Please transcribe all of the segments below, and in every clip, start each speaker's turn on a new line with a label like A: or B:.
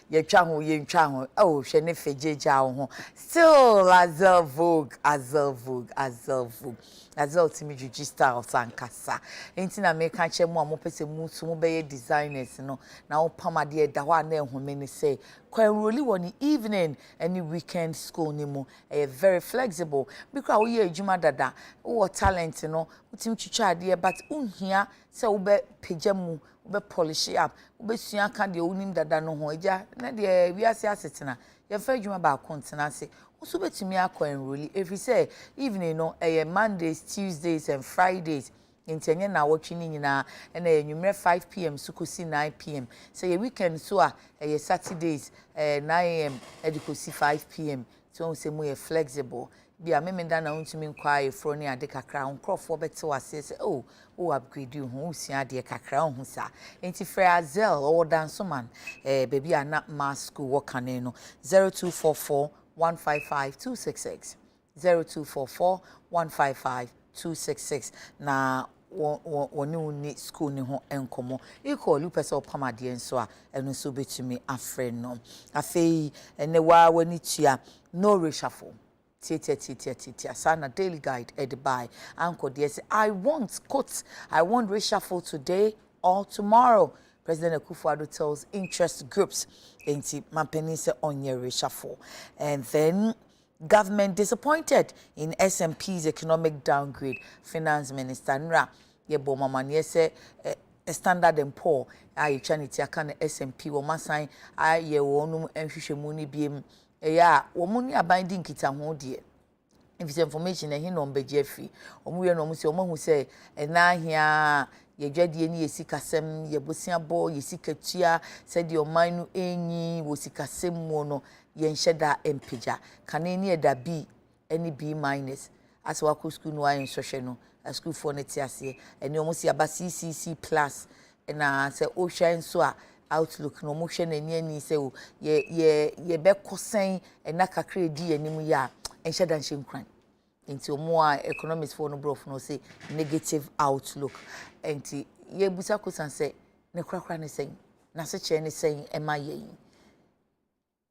A: ye twa ho oh hwe ne fejeja ho still as ultimate register of sankasa enti na me ka che mu a mo pese mu so mo be designers no na wo pamade da ho na ehome ni say kwanroli woni evening any weekend school ni mu very flexible because wo ye adwuma dada wo talent no utim twitwa ade but unhia say wo be pejam be polish up be sua ka de onim dada no ho eja na de wiase asetena ye fa adwuma ba kontena se so betimi akọ enrolli every say evening no Mondays, Tuesdays and Fridays intenye na wotwe ni nyina na enwumre 5 p.m. sukosi 9 p.m. say ye weekend so Saturdays 9 a.m. edikosi 5 p.m. so say mo ye flexible bia memenda na untumi nkwa efro ne ade kakra onkrofo bete wase say oh upgrade you ho usia ade kakra ho sa enti Frazel or dance man baby ana mask wo kane no 0244 155 266 0244 155 266 na woni uni school ni ho enkomo iko lu pese opamade enso a eno so betumi afre no afei ene wa wani tua no reshuffle tia sana daily guide by Kodie say I want reshuffle today or tomorrow. President Akua tells interest groups enti mampeni se onye reshuffle. And then government disappointed in SMP's economic downgrade. Finance Minister Nra yebo mamanye se Standard and Poor ayi chaniti aka na SMP wo masan aye wonum enhwehwemu ni biem ya wo muni abinding kita ho de if it's information e hin number jefi omu ye no mu se omu se na ahia ye dwadie ni yesikasem ye bosiabo yesikatua se de oman no enyi wo sikasem mu no ye nheda empeja kane ni eda B any B minus as wa ko school no ayin sohwe no school for net ase eni omu se aba CCC plus na se o hwan so a outlook no mo hwe na ni se o ye be kosen na kakra di anim ya enhyeda nhyenkran enti omo a economics for no brof no say negative outlook enti ye busa kosan say ne krakra ne sen na se che ne sen ema yen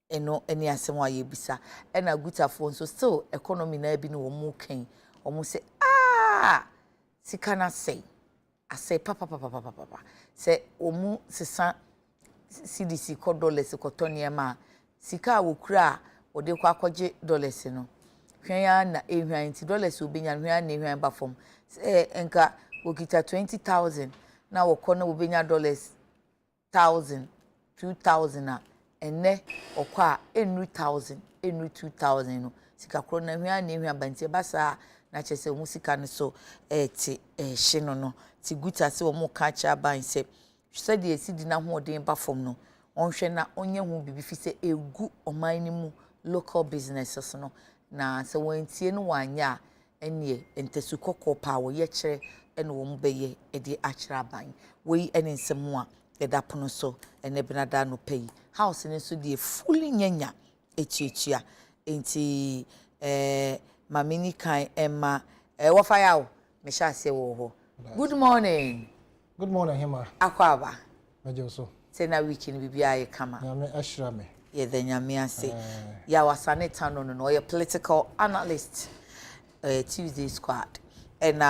A: eno eni asem wa ye busa na gutafo so still economy na bi no omo kan omo say sika na say ase papa say omo sesa CDC ko dollars ko toniema sika wokura ode kwa akwaje dollars no hwan na ehwan ti dollars obenya hwan na ehwan ba fom enka wokita 20,000 na wokọ na obenya dollars 1,000 2,000 na enne okọ a enu 1,000 enu 2,000 no sika kro na hwan na ehwan ba nti basa na chese mu sika no so ti hye no ti guta se wo mu ka cha ban se said ye sidi na ho den ba fom no onhwe na onye hu bibi fi se egu oman ni mu local businesses no na se wantie no wanya enie entesu kokko pa wo ye kire ene wo mbeye ede akira ban we ene nsemu a eda pono so ene benada no pay house ne so de fully nyanya echiechia enti mamini kan emma wo fire wo me sha se wo ho good morning.
B: Good morning, Hima.
A: Akwa
B: Majoso.
A: Say na weekend bibia ye kama.
B: Nyame ashira me.
A: Ye the nyame ase. Ya wasane tano no ye political analyst Tuesday squad. And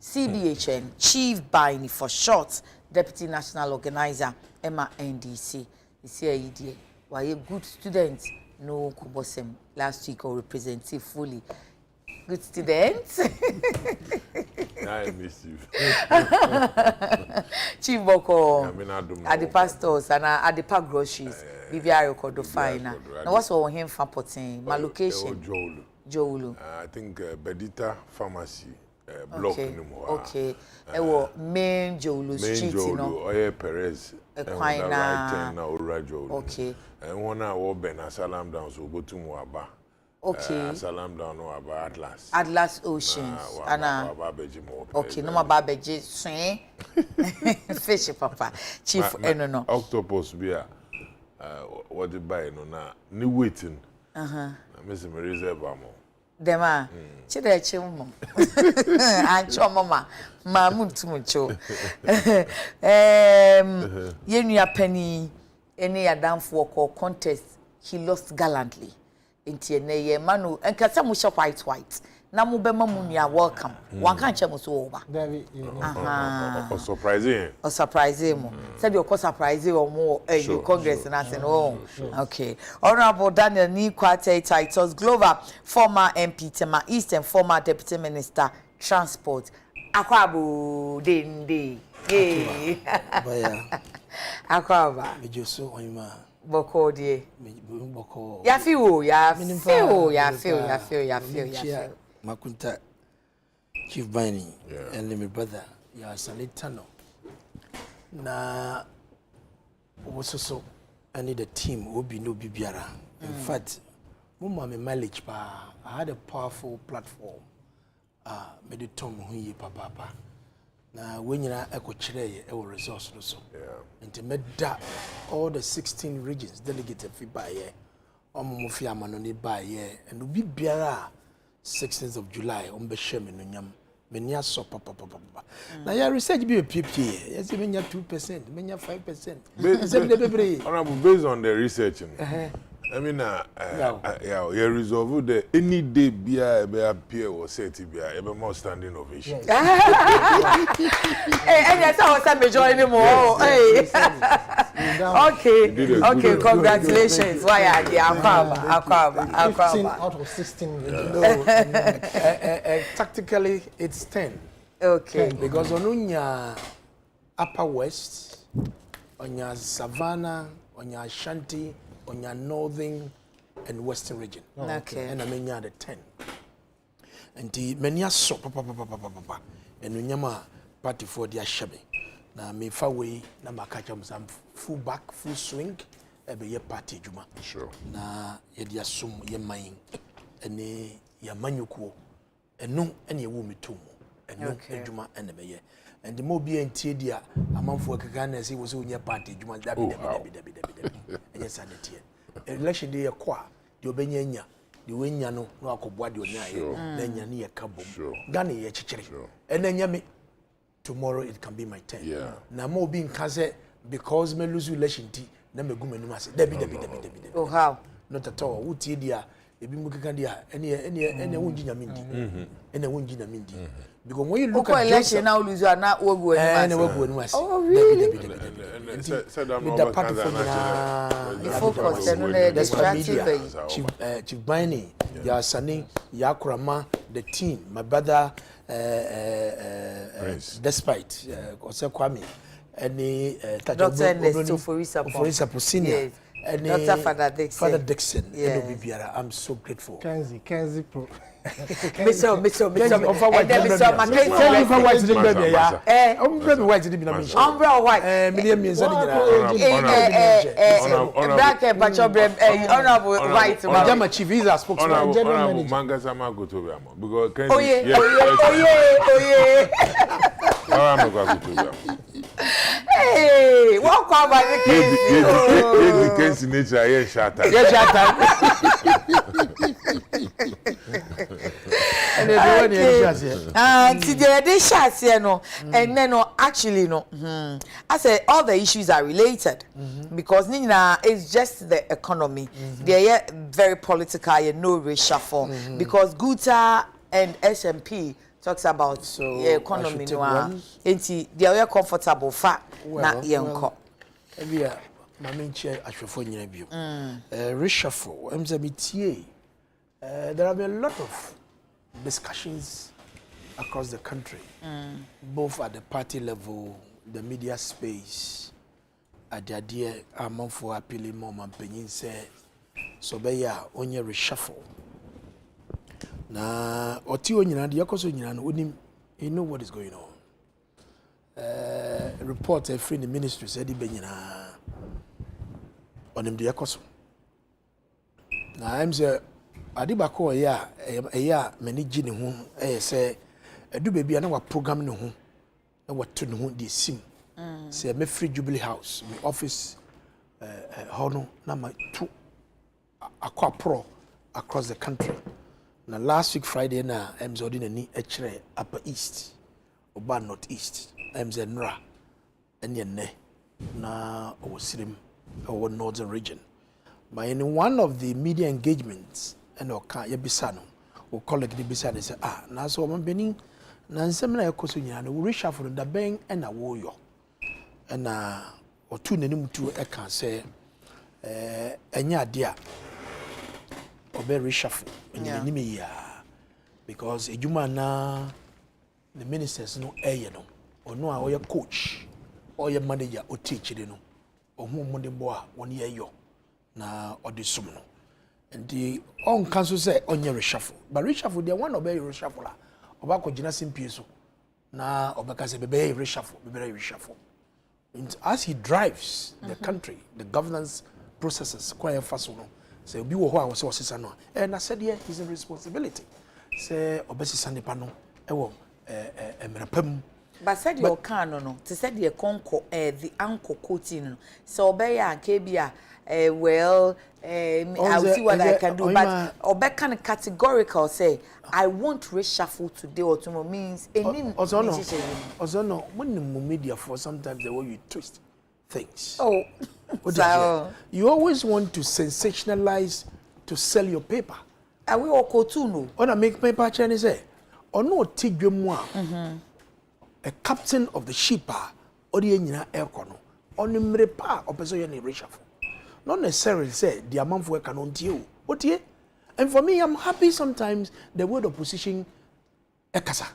A: CBHN Chief Bini for short, Deputy National Organizer Emma NDC. You see a idea. Why a good student no kubosem last week or representative fully. Good students.
C: I miss you.
A: Chief Boko, at the pastors and at the park groceries. BBR record fine. Now what's all him for putting my location? Joulu.
C: I think Bedita Pharmacy block anymore.
A: Okay. Main Joulu Street, you know.
C: Oye Perez.
A: Equina.
C: Right now, Joulu.
A: Okay.
C: And one hour Ben Salam down, so go to Moaba.
A: Okay.
C: Salam down no about
A: Atlas Oceans. Okay, no more babeji swing. Fish papa. Chief no.
C: Octopus beer. What the buy no na ni waiting. Na Miss Reserve amo.
A: Dema. Chide chimo. Ancho mama. Mamu tumucho. Yenu ya penny any adamfo call contest he lost gallantly nti ene ye manu enkasa mu white na mu be mamu nua welcome wan kan che mu so oba
C: or surprising
A: mo said you surprise mo congress na say no okay honorable Daniel Nikwate Titus Glover former MP Tema East and former deputy minister transport Akwa dende
D: Baya.
A: Akwa
D: Mejoso oyima.
A: Kodie.
D: Boko.
A: Ya feel.
D: Makunta Chief Bani and my brother ya Salitano. Na also I need a team who be no bibiara. In fact, mama me mileage pa. I had a powerful platform. Made it Tom hu papa. Na when you eko chire e resource no so. Nti meda all the 16 regions delegated fi ba ye. Omo mo fi amano ni ba ye. And obi biara 16th of July be share me no nyam. Menya so papa. Na ya research bi PPA. Yes menya 2%, menya 5%.
C: Honorable, based on the research, I mean, yeah, resolve the any day be appear or say to be a more standing ovation.
A: And that's how I said join him more. Okay, congratulations. Why are the Akwa?
B: 15 out of 16.
D: Tactically it's 10.
A: Okay.
D: Because onunya Upper West, onya Savannah, onya Ashanti, onya Northern and Western region.
A: Okay.
D: And I mean the 10. And the many so papa. And unyama party for their shabby. Na me fa way na makacha some full back, full swing, ebe ye party juma.
C: Sure.
D: Na ye dia sum ye main. Ene ya manyuko. Enu ene ye wu metum. Enu ejuma ene be ye. And the more be entie dia amanfo akaka na say wo so nya party juma dabi. Enye sanity. Election day kwa de obenya nya de wenya no na akoboa de onya ye na nya ne ye kabom. Gana ye chichire. Ene nya me tomorrow it can be my turn. Na mo be nka say because me lose election ti na me guma nima say dabi.
A: Oh how?
D: Not at all. Wo tie dia ebi mu keka dia ene wonji nyamindi. Ene wonji nyamindi. Because when you look at
A: election now lose na wogu
D: anima.
A: Oh really?
D: The party for
A: focus and the
D: Chief Bani, ya Sani, ya Kurama, the team, my brother despite Ose Kwame, any
A: Dr. Ernesto Forisa
D: Senior.
A: Dr. Father Dixon.
D: I'm so grateful.
B: Kenzie Pro.
A: Mr. Black and Pachobrem, honorable white.
D: Madam Chief is a spokesman.
C: Honorable Mangasama go to Biamo. Because
A: oh yeah. Hey, what come by the case?
C: Case nature, yes, shatter.
A: Today they share here no, and then no actually no. I said all the issues are related because Nina is just the economy. They are very political, no reshuffle because Guta and SMP talks about economy no. Enti they are comfortable fa na yenko.
D: Ebia mama chair ashwefo nyina bio. Reshuffle MZBTA. There have been a lot of discussions across the country, both at the party level, the media space, at the idea among for appealing more and penny say so be ya onye reshuffle. Na oti onyina de yakoso nyina no onim you know what is going on. Report free the ministry said the benyina onim de yakoso. Na I'm say adibako ya mani gi ne ho say edu baby na wa program ne ho na wa to ne ho de sim say me free Jubilee House my office hono na ma to Akua pro across the country. Na last week Friday na MZ ordinary echere Upper East oba North East MZ Nra enye ne na owosirim or northern region. But in one of the media engagements, and okay, yebisano, or colleague the beside say, now so I'm being Nansemina Cosunia, we reshuffle the bang and a warrior. And or two name to I can say, enya dear, or be reshuffle in the enemy because a Jumana, the ministers no no, or no, or your coach, or your manager, or teacher, you know, or whom Monday boy 1 year yo, na or the sumno. And the on council say on your reshuffle, but reshuffle, they want to be reshuffle. Obako jina simpieso na obaka se bebe reshuffle. As he drives the country, the governance processes quite fast no. Say obi wo ho a wo se osesa no. And I said yeah, he's a responsibility. Say obesi sanipa no ewo emrapam.
A: But said your can no. To said the conco the uncle Kodie no. So obeya kebia well, I'll see what I can do. But Obe kind of categorical say, I won't reshuffle today or tomorrow means any.
D: Also, when the media for sometimes the way you twist things.
A: Oh,
D: so you always want to sensationalize to sell your paper.
A: And we all go to no.
D: When I make paper, Chinese say, or no, Tigumwa, a captain of the ship, or the engineer aircono, on the mrepa, or person reshuffle. Not necessarily say the amount of work on you. What ye? And for me, I'm happy sometimes the word opposition ekasa.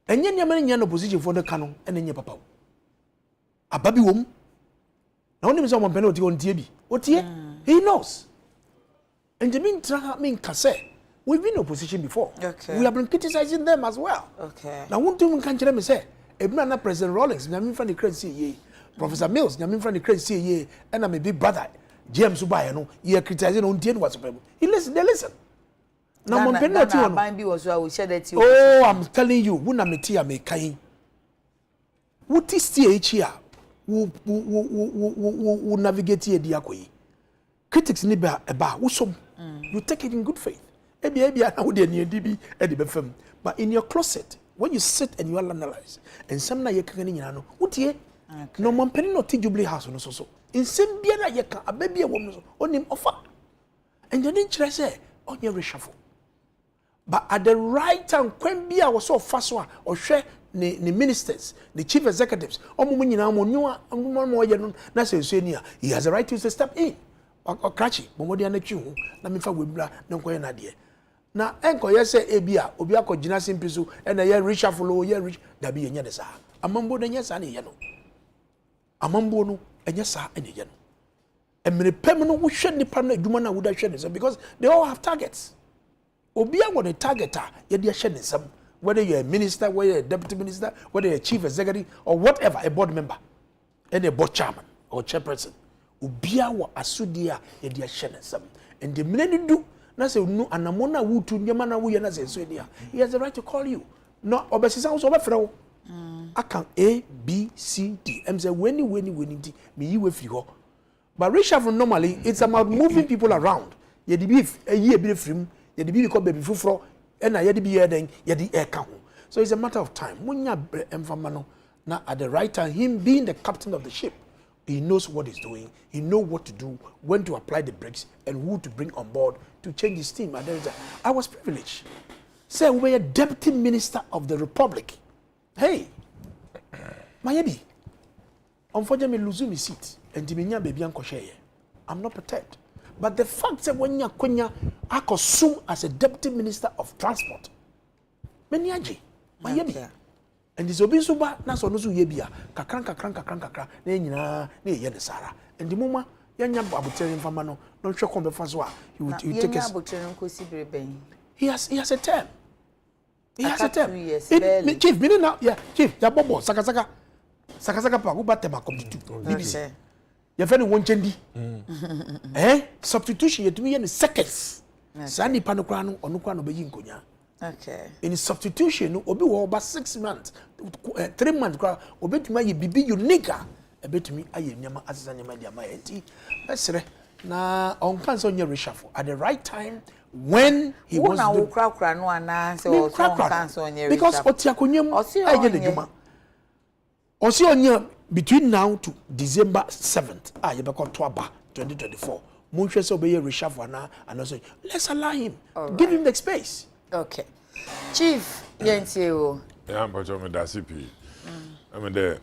D: And yen yaman yan opposition for the canon and then your papa. A baby womb. Now only someone penalty on TB. What ye? He knows. And the mean cassette. We've been in opposition before.
A: Okay.
D: We have been criticizing them as well.
A: Okay.
D: Now one thing can't tell me say, a President Rawlings, I mean from the credit ye. Professor Mills, I mean from the credit ye, and I'm a big brother. James Ubayano, you're criticizing on Tien was he listen, they listen. Now, oh, I'm telling you, when I'm a tea, I'm a kind. What is here? Who navigate here, Diakoi? Critics need a bar, you take it in good faith. But in your closet, when you sit and you analyze, and some night you're coming in, what ye? No man penny not Jubilee House on so. In some biana yeka a baby a woman on him offer. And you didn't say on your reshuffle. But at the right time, when Bia was so fast one or share the ministers, the chief executives, or he has a right to step in. Or cratchy, Momodia Nechu, Namifa Wibla, no coin idea. Now, Uncle, yes, say Abia, Obiako Jinasim Pisu, and a year reshuffle, year rich, Dabi and Yanasa. Among the yes and yano. Amambono and yes and yano. And many permanent would shed the partner Dumana would have shed because they all have targets. Obia what a targeter, yet they are shedding some, whether you're a minister, whether you're a deputy minister, whether you're a chief executive, or whatever, a board member, and a board chairman or chairperson. Obia wa asudia, yet they are shedding some. And the minute do, na say no, and Amona would to Yamana Wuyana say, he has the right to call you. No, Obesisa also overthrow. I can A, B, C, D. I'm saying when me you with you. But reshuffle normally it's about moving people around. You be a year be free, you be called baby fufro, and I be here then you the air count. So it's a matter of time. When you emfamano now at the right time, him being the captain of the ship, he knows what he's doing, he knows what to do, when to apply the brakes, and who to bring on board to change his team. And I was privileged. Say we're a deputy minister of the Republic. Hey, Mayebi, unfortunately, lose my seat and Diminia baby and Kosheye. I'm not perturbed. But the fact that when you I consume as a deputy minister of transport, Menyaji, Mayebi, and this obisuba, Naso Nusu Yebia, kakran, Nena, Yenesara, and the Muma, Yanya Babuterian Famano, no shock on the Fazwa. You take a he has a term. He has a term. 2 years. Chief, meaning now, yeah, Chief, Yabobo, Sakasaka Paguba Tema you find one chendi. Substitution, you do me in seconds. Sani Panokrano or Nukrano Beijing Konya.
A: Okay.
D: In substitution, Obi about 6 months, 3 months, Obi to my bibi unique. A bit to me, I am as an media, my auntie. That's right. Now, on cancel your reshuffle at the right time. When he was
A: doing because
D: Otiakunyum, I get the Juma. Osionya between now to December 7th, you become Twaba 2024. Munche so be reshuffle na and say let's allow him. Give him the space.
A: Okay. Chief, yentio.
C: Yeah, but I'm a CP. I'm there.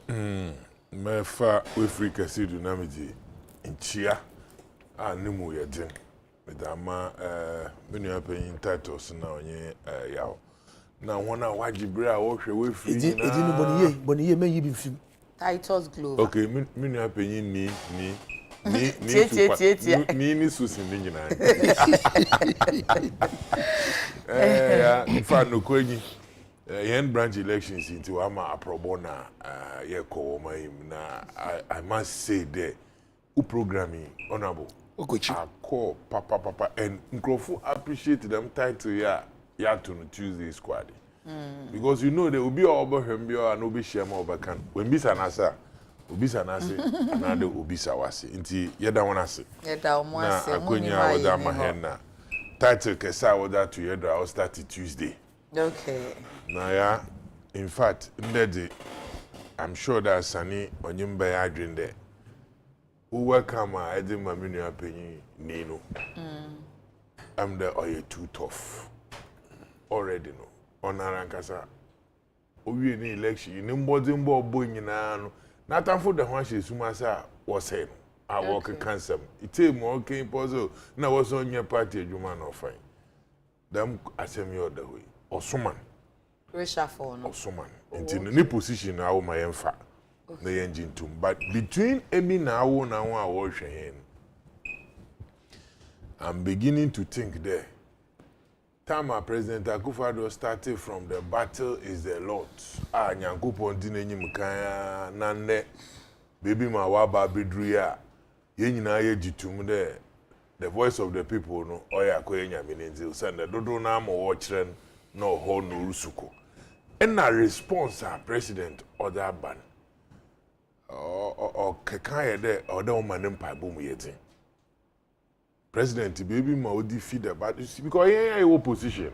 C: Me fa we free kasi do na meji nchia a nimu ye den. Me da ma menu apenyin titles na onye yawo. Na wona wajibre a wo hwe we free na.
D: Edi boniye me yi bi film.
A: Titles Glove.
C: Okay, menu apenyin ni ni susi ni nyina. Ya, fa no kwenyi. Yen branch elections into ama aprobona ye ko na I must say there who programming honorable Akua papa and Nkrofo appreciate them title ya to Tuesday squad because you know there will be over him and obi share over can when bisa nasa obisa nase anade obisa wase nti yeda wona se na akonya wada mahena title kesa wada to yeda will start Tuesday.
A: Okay.
C: Now, yeah, in fact, I'm sure that Sani Onyimba Adrian there. Who welcome I didn't mammy penny Nino. I'm the oye too tough. Already no. On Arankasa. We need election. You know more than boy in an. Not for the one she's Sumasa was saying. I walk a cancer. It's a more came puzzle. Now was on your party, you man or fine. Them assembly other way. Or someone.
A: Reshuffle.
C: Or someone. Into any position now, my enfa. The engine too. But between Emi now and I watch him, I'm beginning to think there. Time President Akufo-Addo started from the battle is the Lord. Nyankopo ndine mkaya nande. Baby ma waba bidruya. Yenyina ye jitum there. The voice of the people no. Oya ko yenya minenzi. Usende dodo na mo watchren. No ho no rusuko. And a response president or that ban. Or kekaya there or the woman empire boom yeti. President baby ma odi feed about because yeah opposition.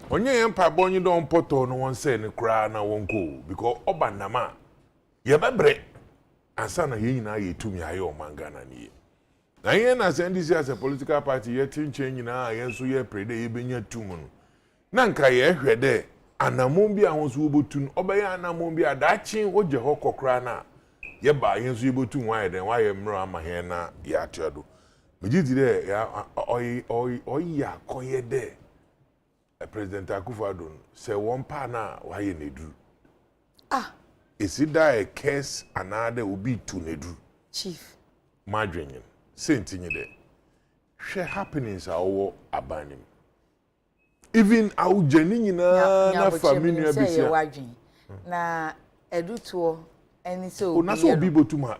C: On your empire born you don't put on one say ni cry na won't go because obanama ye bebre ansa na ye nyina ye tumi ayo mangana ni. Na ye na send this as a political party ye tin change na ye so ye pray dey benya tumu. Na nka ye hwede anamon bi ahonso obotun obeye anamon bi adachin oje ho kokra na ye ba ye so obotun wa den wa ye mro amahe na ya atiado mejidi de ya oyi akoye de President Akufo-Addo say one pa na wa ye nedu is it that a case another will be to nedu
A: Chief
C: madwenyem sentinyi de hwe happenings awo abanim. Even our Jenny na family abisia
A: na eduto eni so
C: na so bibo tuma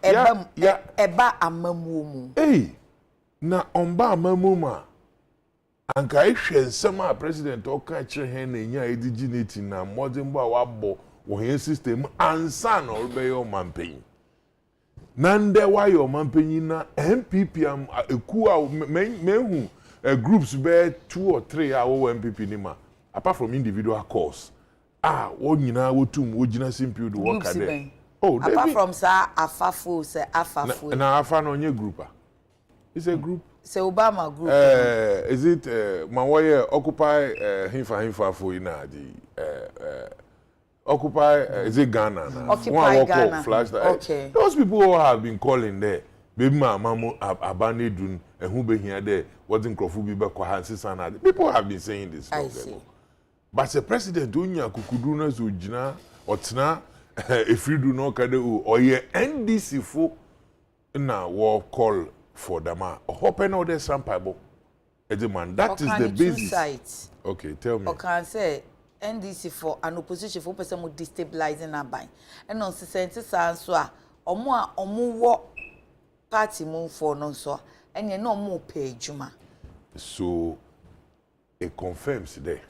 A: ya eba amamu mu
C: na omba amamu ma anka ihwe nsema president o ka kire hen na nya ediginate na modern bo awabo wo hen system ansa na obey o mampen na nde wa yo mampen na MPP am Akua mehu groups be 2 or 3 our MPP nima apart from individual calls what nyina wotum wogina simple do work there
A: apart from sir afafo say afafo
C: na afa no nye group it's a group
A: say Obama group
C: is it mawoye occupy himfa for ina the occupy is it Ghana now
A: occupy Ghana
C: flash
A: okay
C: those people who have been calling there baby mama abanedun ehun behia there wasn't Nkrofo bi be kwa hansi sana people have been saying this but the president onya kukudu na so gina otena efridu no kade o ye NDC fo na war call for dama hope no there sampable man that is the basis okay tell me
A: okay say NDC for an opposition for person mo destabilizing aban and on sense so a omo wo party move for no so and you no more pay juma
C: so it confirms there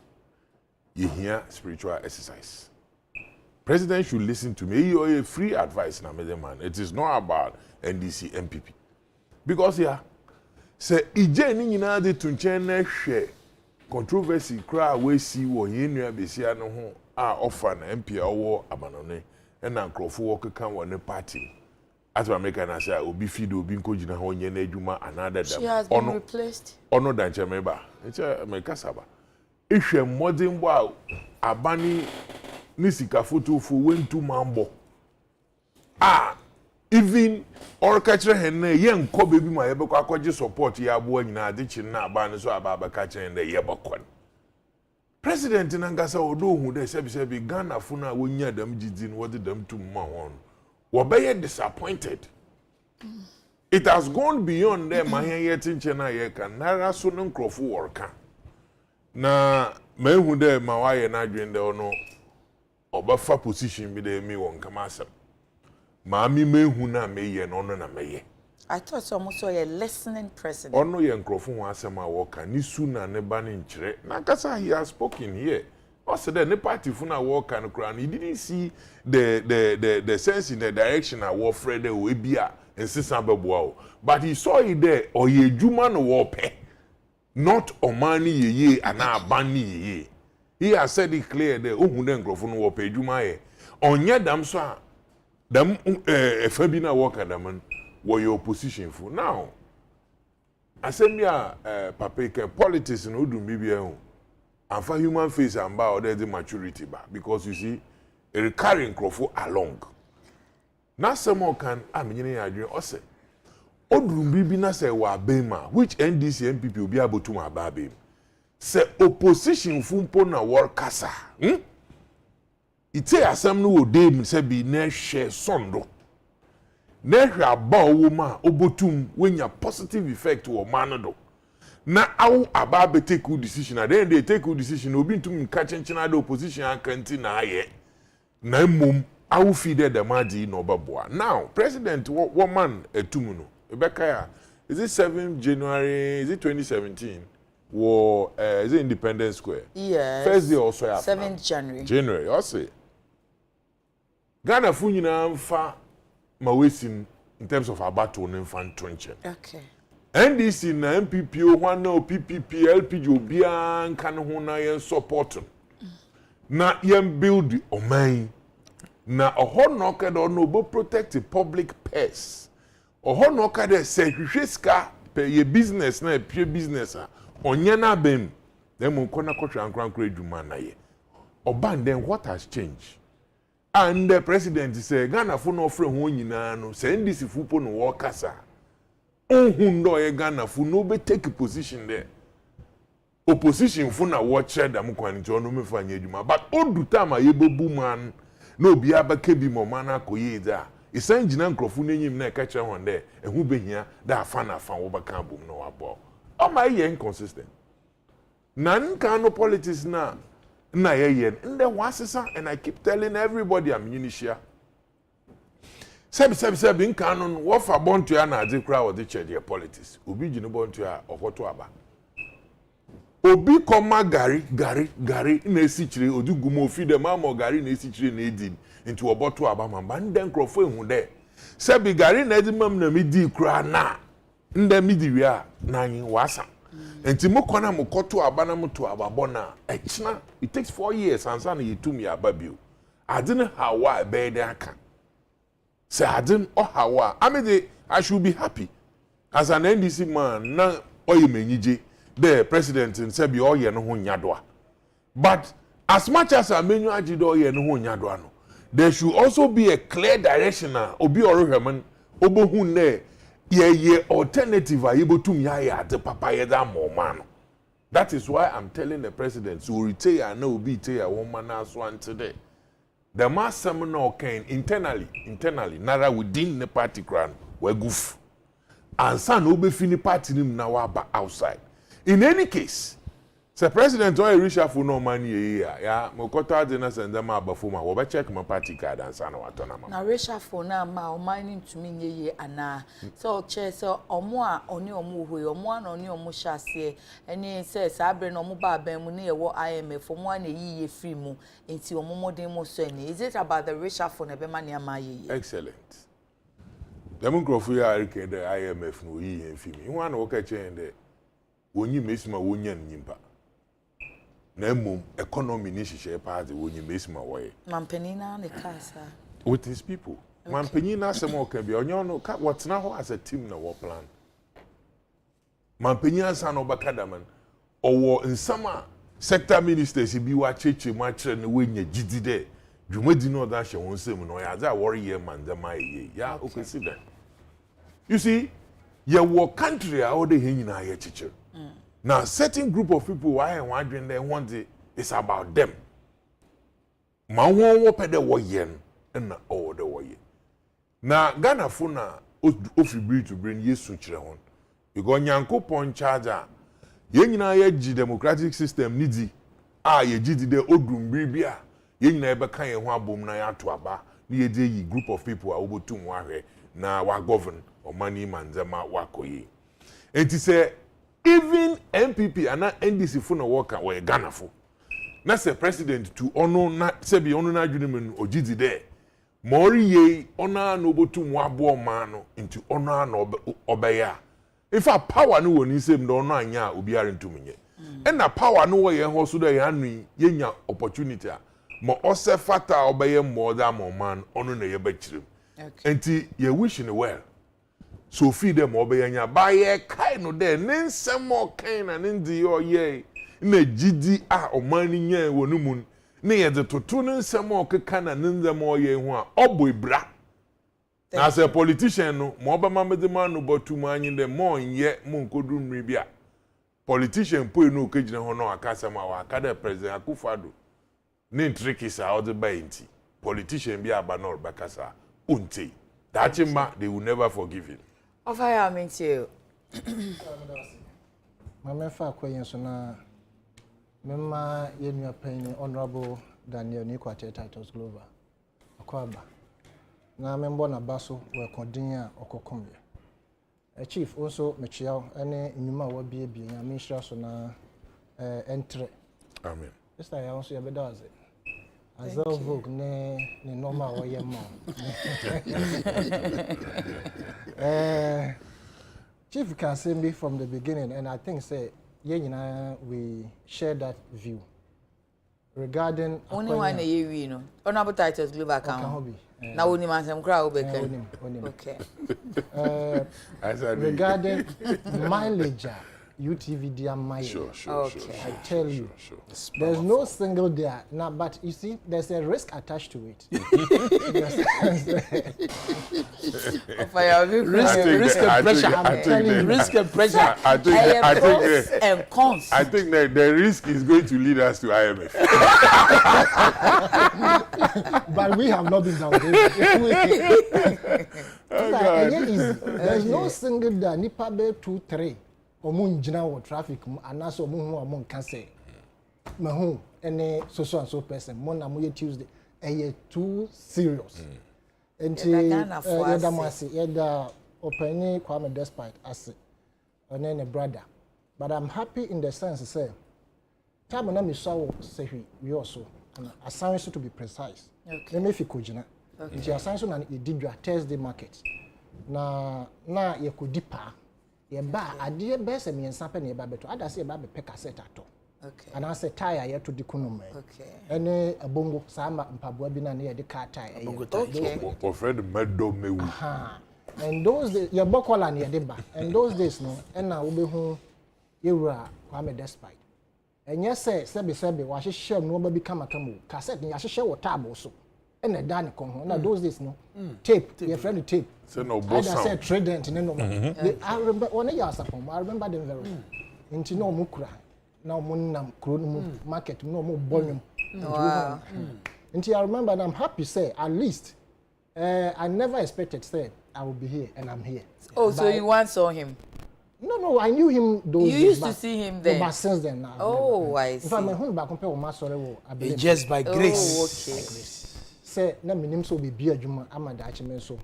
C: you hear spiritual exercise. President should listen to me. You are a free advice na man. It is not about NDC MPP because say ije ni nyina de tunchen na hwe controversy kra we see wo yenua besia no ho offer na MP owo abanone na Nkrofo wo keka wo ne party as America na say obi feed obi nko gina ho nye na adwuma another
A: She has been replaced.
C: Ono dan chemeba. Eche America saba. Ehwe modern bo abani ni sika photo fu wentu mambo. Even or catch hen ye nko baby ma ye be kwa akwaje support ya abo nyina ade chi na aba so aba catch hen de ye bakon. President Nangasa odo hu de sebi Ghana funa wonya dam jidin wodi dam tum ma hon. Wo be disappointed. It has gone beyond them my yet in China ye kan nara so no nkrofo worka. Na me hu de ma wa ye na adwen de ono obafa position bi de mi won kama asem. Mami me hu na me ye no na me ye.
A: I thought someone saw a listening president.
C: Ono ye nkrofo ho asem a worka ni su na ne ba ne nkyere. Na kasa he has spoken here. Also the party funa worka no kra. He didn't see the sense in the direction I war Fred we bia insisa beboa. But he saw it there or ye juma no war pe. Not omani ye ana bani ye. He has said it clear there ohun den nkrofo no war pe juma ye. Onye dam so a dam efa na worka dam wo your opposition for now. Asembia papeke politics no do bibia ho. And for human face and by the maturity ba because you see a recurring crofo along. Now some more can aminyene adwen ose. Odrum bibi na say wa bema which NDC MPP will be able to ma ba bem. Say opposition fumpo na war kasa. Ite asem no odem say bi na share sondo. Na hwa ba wo obotum wenya positive effect wo manado. Na awu aba take good decision at the end they take good decision obi ntum nka chenchena the opposition akanti na aye na mum awu feed the madi no baboa. Now president what man etumu no ebeka ya is it 7th January is it 2017 war is it Independence Square?
A: Yes.
C: First day also
A: 7th January.
C: January I say Ghana fu nyina mfa mawesin in terms of abato no mfa ntwenche.
A: Okay.
C: NDC na MPP one no PPP LPG obia nka ne ho na yen support na yen build oman na oho no ka do no bo protect the public purse oho no ka de say hwehweska pe ye business na pure business a onye na bem dem nko na kotwa ankran adwuma na ye oban then what has changed and the president say Ghana fo no frɛ ho nyina no say NDC fupo no wo kasa ndo ye Ghana fu no be take a position there. Opposition fu na watch them kwani to no me fanya adwuma but odu time ye bebu man no bi abaka bi mo man akoye da isan gina nkrofo n'enyim na ka kire hon there ehu behia da afa na afa wo baka bom no wabo o ma ye inconsistent nan kan no politics na ye nde wasesa and I keep telling everybody I'm unishia Sebi nkanon wo fa bonto ya na ade kra wo de cheje politics obi gine bonto ya okoto aba obi koma gari na esichire odugumo ofi de mama gari na esichire na edin into oboto aba mamba nde nkrofo ehu de sebi gari na edimam na midi kra na nde midi wi a na yin wasa enti mokona mokoto aba na moto aba bona echina it takes 4 years ansa na yetumi aba bio ade ne hawa be de aka. Say Adam or Hawa. I should be happy as an NDC man. Na oyimenije the president and Sebi oye no nyadwa. But as much as a menu ajido oye no nyadwa no, there should also be a clear direction na obi orohweman obohu ne ye alternative ayebo tum ya the papa ye da momano. That is why I'm telling the president to retire na obi tell one man as one today. The mass seminar came internally, nara within the party crown, were goof. And son obe fini party nim na waba outside. In any case, the president or Risha for no money ya mokota dina senda ma bafuma woba check my party card and sana watona ma.
A: Na Risha for na ma mining to me ye ana. So che so omo a oni omo hoi omo na oni omo hyase eni say sabre no omo ba ban mu na ye wo IMF omo na yiye free mu enti omo modern mo so ni. Is it about the Risha for na be ma na ma ye?
C: Excellent. The munkrofo ya arike the IMF no yiye free me. Hu ana wo ka chen de wonyi mesima wonya nyimpa. Na mum economy ni hihye party wonyi mesima woye
A: Mampenina ne kasa
C: with his people. Man penyin na asem o kan bia onyo no ka wotena ho as a team na wo plan. Man penyin ansa no baka da man. Owo nsama sector ministers bi wa cheche ma kire ne wenya gidi de. Dwumadi no da hye won sem no ya za worry ye man dem aye. Ya okay see that. You see, ye wo country a wo de he nyina ye cheche. Now certain group of people why wondering they want it, it's about them. Ma won wo pede wo ye no na o de wo ye. Na Ghana funa ofibri to bring Yesu kire hon. Because Nyankopon charger ye nyina ye gi democratic system nidi a ye gi de odum bibia ye nyina be kan ye ho abom na ya to aba na ye de yi group of people a obotum wa hwe na wa govern o mani manzema wa koyi. Enti say even MPP and NDC funa worker we Ghana fo. Na say president to ono na se bi ono na adwene ogidi there. Mori ye ona no botum wa bo ma no into ona na obeya. In fact power no woni sem do ono anya obiare ntumunye. Na power no wo ye ho so do ye anu ye nya opportunity a mo ose fata obeye more than more man ono na ye bakirem. Okay. Enti ye wish in well. So feed them obeye nya ba ye kai no there nsem mo kai na ndi yo ye na gidi a omani nya wonu mun na ye de toto nsem o keka na nzem o ye hu a obo ibra. As a politician no mo ba mamede man no botu manyi de mo nye mo nkodu mmiri bia. Politician po enu okejina ho no akasa ma wa aka de president Akufado. Ni tricky sa o de ba nti. Politician bia aba no bakasa unti. Dachima they will never forgive him.
A: Of I mean to
B: My fa kwen so na memma ye nua pan honorable Daniel Nikwate titles global. Akwa ba. Na membo na baso we kodin a okokom ye. Chief also mechiao ene nyuma wa bie ya minhira so na entre.
C: Amen.
B: This time also ye beda aze. Azel vogue ne normal wa ye ma. Chief can say me from the beginning, and I think say we share that view regarding
A: only one year we know. Honorable titles global account. Now only man some crowd okay.
B: Regarding mileage, UTV dear mileage.
C: Sure.
B: I tell you, there's no single there. Now, but you see, there's a risk attached to it.
D: Risk and pressure. I'm telling you, risk and pressure.
C: I think
A: and cons.
C: I think that the risk is going to lead us to IMF.
B: But we have not been down there. There's no single there. Nipa be 2, 3. Omun jina wo traffic anaso omun hu amon kan say me hu any so and so person mo na mo ye Tuesday too serious enti yeda masi yeda openi Kwame despite ase one brother, but I'm happy in the sense say time na me so say we also assign so to be precise. Okay. Me fi kojina nti assign so na e didwa Thursday market na ye kodipa ye ba ade be se me nsa pe na ye ba beto ada se ye ba be pe cassette ato. Okay. And I say tire ye to dikunume. Okay. Ene abongo sama mpaboa bi na ye de car tire.
C: Okay. For friend medo mewu.
B: And those days your bokola na ye de ba. And those days no na wo be hu yewura Kwame despite. Enye sebe wa hyehyem no ba bi kama cassette ni ya hyehyɛ wo table so. Ene da ne kon ho. Na those days no tape your friend tape.
C: So no boss sound.
B: I said trident no. I remember one year sapom. I remember them very well. Nti no mu kura. Now munam kro market no more volume. Wow. Until I remember and I'm happy say at least I never expected say I will be here and I'm here.
A: Oh, so you once saw him?
B: No, I knew him those
A: days. You used to see him then?
B: But since then now.
A: Oh, I see.
B: In fact, my home back compare with my sorrow.
D: Just by grace.
A: Oh, okay.
B: Say na minim so be adwuma amada achimen so.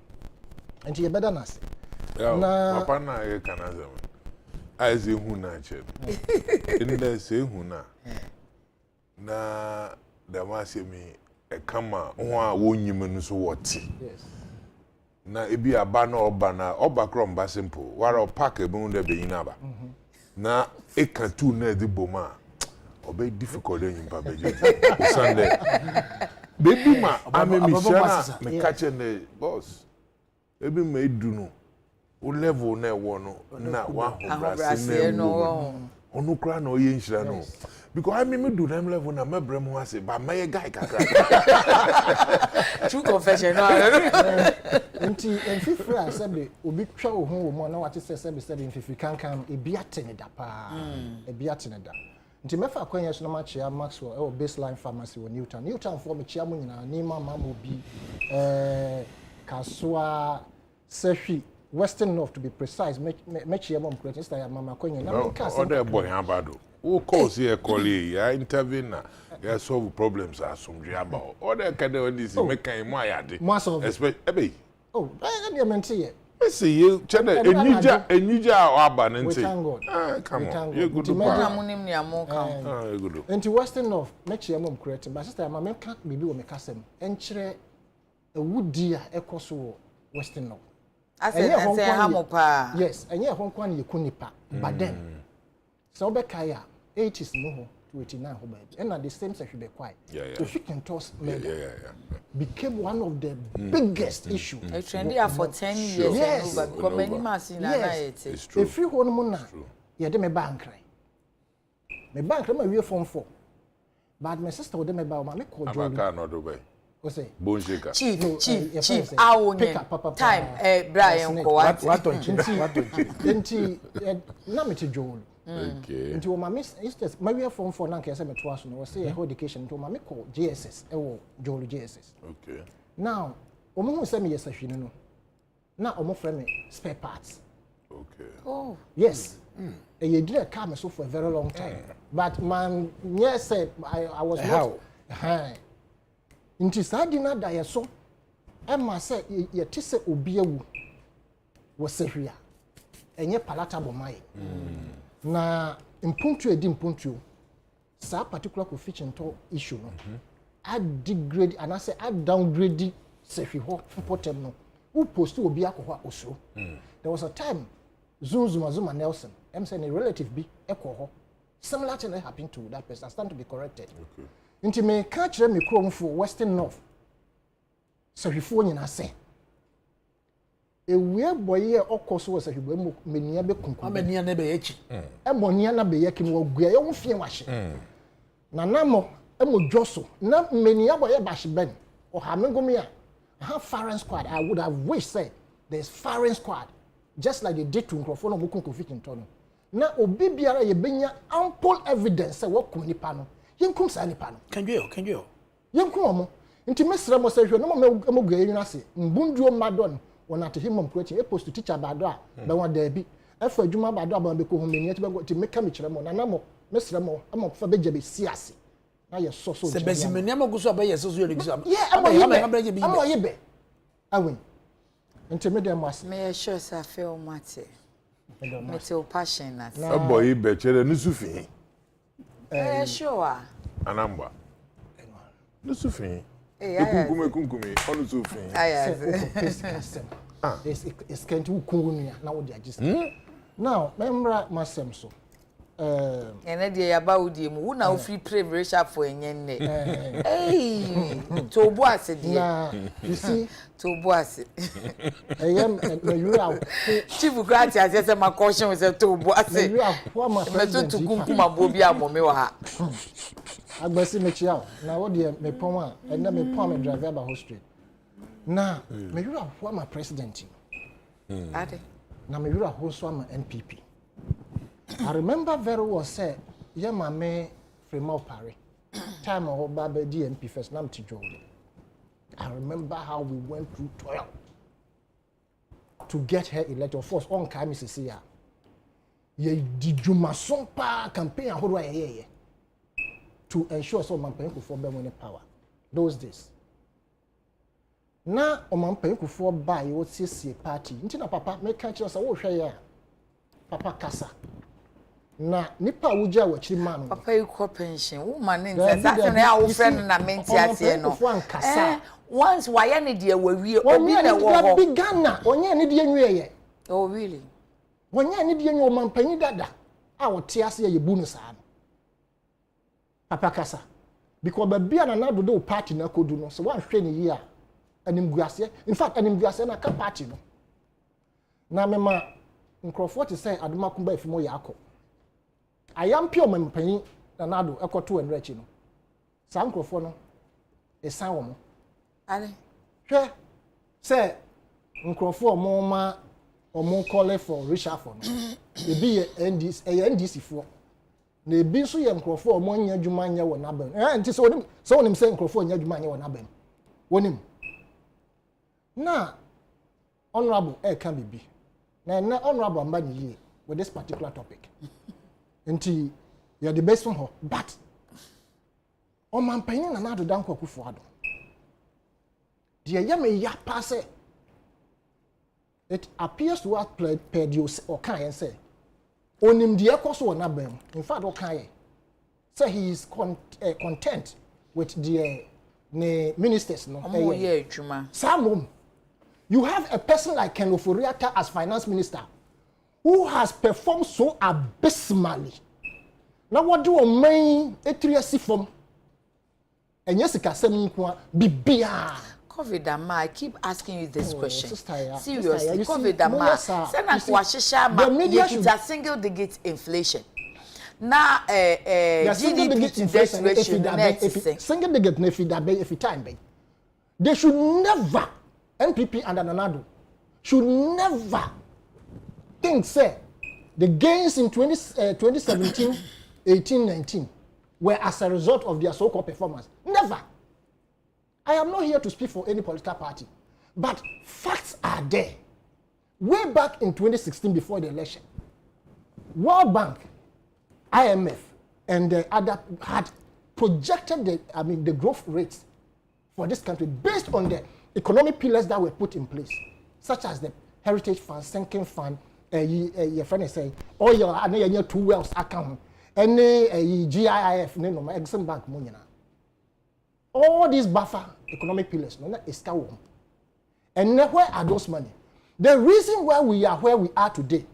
B: And you better not say.
C: Na papa na ye kanazem. I say who na che. In there say who na the man say me e kama ho a wonyim no so woti. Yes. Na ebi aba na oba krom ba simple. Wara park e bu de be yin aba. Na e kan tu na di boma. Obe difficult nyimpa be je. Sunday. Baby ma, I'm a
D: Ababa
C: mission.
D: Masasa.
C: Me catching the boss. Baby me do no. O level na wono na wa
A: Ahobrase no.
C: Onu kra na oye nhyira no. Because I me do them level na me brem ho ase ba me guy kakra.
A: True confession no.
B: Nti enfifra sabe obi twa wo ho wo mo na wate sabe enfifi kankan ebi atene da pa. Ebi atene da. Nti mefa akwanya so na ma chia Maxwell e baseline pharmacy wo Newtown for me chia mo nyina ni mama mo bi Kaswa Sefi Western North to be precise me chia mo create instead mama akwanya na me ka
C: Other boy abado. Who calls here colleague ya intervene na ya solve problems asomdwe about. Other kind of this make kan mo ayade. Expect ebe.
B: Oh, I mente ye.
C: See you, Chana, Enija Aba Nancy. Come on, you're good to
B: go. Into Western North, make your mom create. My sister, my mom can't be with me, cousin. Entre a wood deer, a coso Western North.
A: I say, Hamopa.
B: Yes, and yeah, Hong Kong, you couldn't pa. But then, so Bekaya, 80s no to 89, and at the same section, be quiet. So she can toss became one of the biggest issues.
A: It's trendy for 10 years.
B: Yes,
A: but many months in
C: it's true.
B: If you hold mona, you had me bank cry. My bank, I'm a real phone for. But my sister would me about my call.
C: I can't do it.
B: What's it?
C: Bone shaker.
A: Chief, our time, Brian,
D: what on
B: Nti na me te Joel.
C: Okay.
B: Nti o ma miss instance my real phone for na nke se me to aso no we say whole education nti o ma me call JSS e wo Joel JSS.
C: Okay.
B: Now, o mo hu se me yes ahwini no. Na o mo frame me spare parts.
C: Okay.
A: Oh.
B: Yes. And you did a car so for a very long time. But man, yes, I was
D: how?
B: Into Sadina Diaso, Emma said, ye tisse obiawu was Sahria, and yet palatable my. Na impuntu a dimpuntu, sa particular coefficient issue. I degrade and I say I downgrade Safi Hawk for Potemno, who post to Obiako also. There was a time. Zuma Nelson, I'm saying a relative be echo. Similar thing happened to that person. I stand to be corrected.
C: Okay.
B: Into me catch them chrome for Western North. So before you say a weird boy here or course was a mania be
D: mania nebe echi.
B: A monia na be yakin will go your own fear wash. Nanamo, emo josso, not mania boy bash ben or Hamengomia. I have foreign squad. I would have wished say there's foreign squad. Just like they did to Microphone Mukun Kofikin Tono. Now, Obibiara, you bring ample evidence that what Kunipano, Yankum Sanipano.
D: Can you?
B: Yankum, intimacy Ramos, no more Gaynasi, Mbunjo Madon, or not to him creating a post to teach about that, but one day be. After Juma Badaba, because whom yet to make a Michelamo, and I'm Miss Ramo, I'm up for Bejabi Siasi. Now you're so.
D: The best Menamo goes away as social exam.
B: Yeah, I'm I win. Intermediate must.
A: May I sure I feel matter. Metal passion.
C: A boy betcher Nusufi.
A: Sure.
C: Anamba. Nusufi. Kunkumi,
B: It's going to Kunia now. They are just now. Remember, my so.
A: And then about him who now free privilege for any. Hey, to boss it.
B: You see,
A: to boss it.
B: I am
A: Chief Grant as my caution was a to boss it.
B: You are former president
A: to Kunkuma Bobia Momewa.
B: I must see you now. What dear, me poma, and then me palm drive about whole street. Now, me you are former president. Now, me you are whole swammer NPP. I remember very well said, yeah, my me from Paris. Time of Baba DMP first name to Jordan. I remember how we went through toil to get her elected. Of course, on time Mrs. Sia. Ye did you mason pa campaign and hold ye to ensure some man paying for them power. Those days. Now, on man paying for buy what see party. Intina papa make catch us a share. Papa Kasa. Na nipa wuja wa chiri man
A: papa you call pension woman in that na our friend na menti ase no once why any dia wawie obi na wo ho
B: began na onye ne dia nwie ye
A: oh really
B: onye ne dia nwie man panyi dada a wote ase ye bu no saa papa Kasa because baby and another do party na kodu no so one hwe ne yi a animguase in fact animguase na ka party no na mema nkrofo te say adoma kumba efimo yakọ ayampio mempanyi na nado ekoto enrechi no sa nkrofo no esan wo mo
A: ale
B: hwe say nkrofo omo call for reshuffle no ebi ye NDC fo na ebi nso ye nkrofo omo nya dwuma nya wo nabem nti so onim say nkrofo nya dwuma nya wo nabem wonim na honorable can be na honorable ambani ye with this particular topic nti you are the best from her but o man panin na nado dan kwakufu ado de ya me ya passe it appears to us pedios or can say onim de ekoso na bam in fact o kan say he is content with the ministers no some you have a person like Ken Oforiatta as finance minister who has performed so abysmally. Now what do a main etriasi from? And yes, bibia.
A: COVID ama, I keep asking you this question.
B: Seriously,
A: COVID ama. Sena kuwashisha ma yekita single digit inflation. Na GDP to debt ratio
B: single digit if time be. They should never NPP and Nanado should never think say the gains in 2017, 18, 19 were as a result of their so-called performance. Never. I am not here to speak for any political party, but facts are there. Way back in 2016, before the election, World Bank, IMF, and the other had projected the growth rates for this country based on the economic pillars that were put in place, such as the Heritage Fund, Sinking Fund, your friend is saying, oil, and 2 wells account, and GIIF, Exim Bank, all these buffer economic pillars, no, is cow. And where are those money? The reason why we are where we are today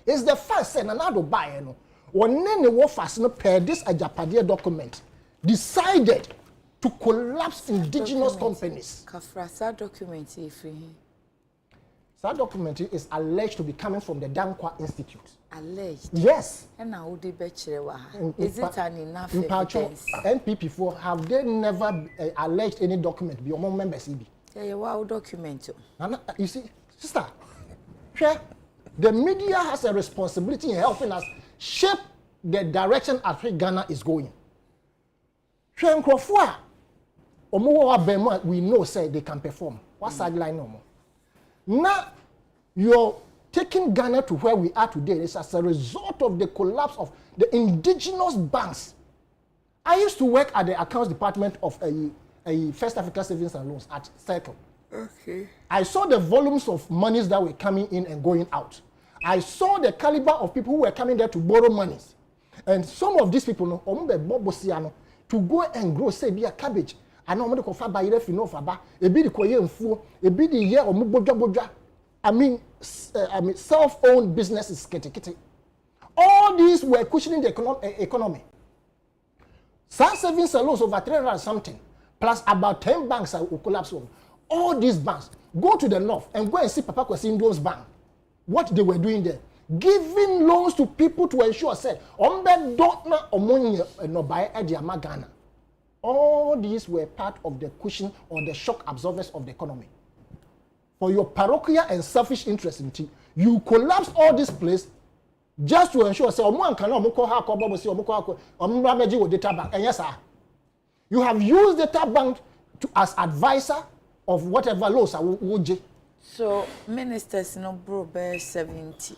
B: is the fact that another buyer, when any war fast per this Agyeiwaa document decided to collapse indigenous companies.
A: Kafrasa document
B: that document is alleged to be coming from the Dankwa Institute.
A: Alleged?
B: Yes.
A: And now the is it an enough evidence?
B: NPP4, have they never alleged any document beyond members?
A: Yeah, wow document.
B: You see, sister, the media has a responsibility in helping us shape the direction at which Ghana is going. We know say they can perform. What sideline no more? Now you're taking Ghana to where we are today is as a result of the collapse of the indigenous banks. I used to work at the accounts department of a First Africa Savings and Loans at Circle.
A: Okay. I
B: saw the volumes of monies that were coming in and going out. I saw the caliber of people who were coming there to borrow monies. And some of these people, to go and grow, say, be a cabbage. I know I'm going to buy it no faba. A bit of fool, a bit of year or muboja. I mean, self-owned businesses, kitty. All these were cushioning the economy. Some savings and loans over 300 something, plus about 10 banks will collapse. All these banks, go to the north and go and see Papa Kwasindo's bank. What they were doing there, giving loans to people to ensure, say, Ghana. All these were part of the cushion or the shock absorbers of the economy. For your parochial and selfish interest in tea, you collapse all this place just to ensure, say, data bank. And yes, sir, you have used data bank as advisor of whatever laws are would.
A: So ministers no bro bear 70.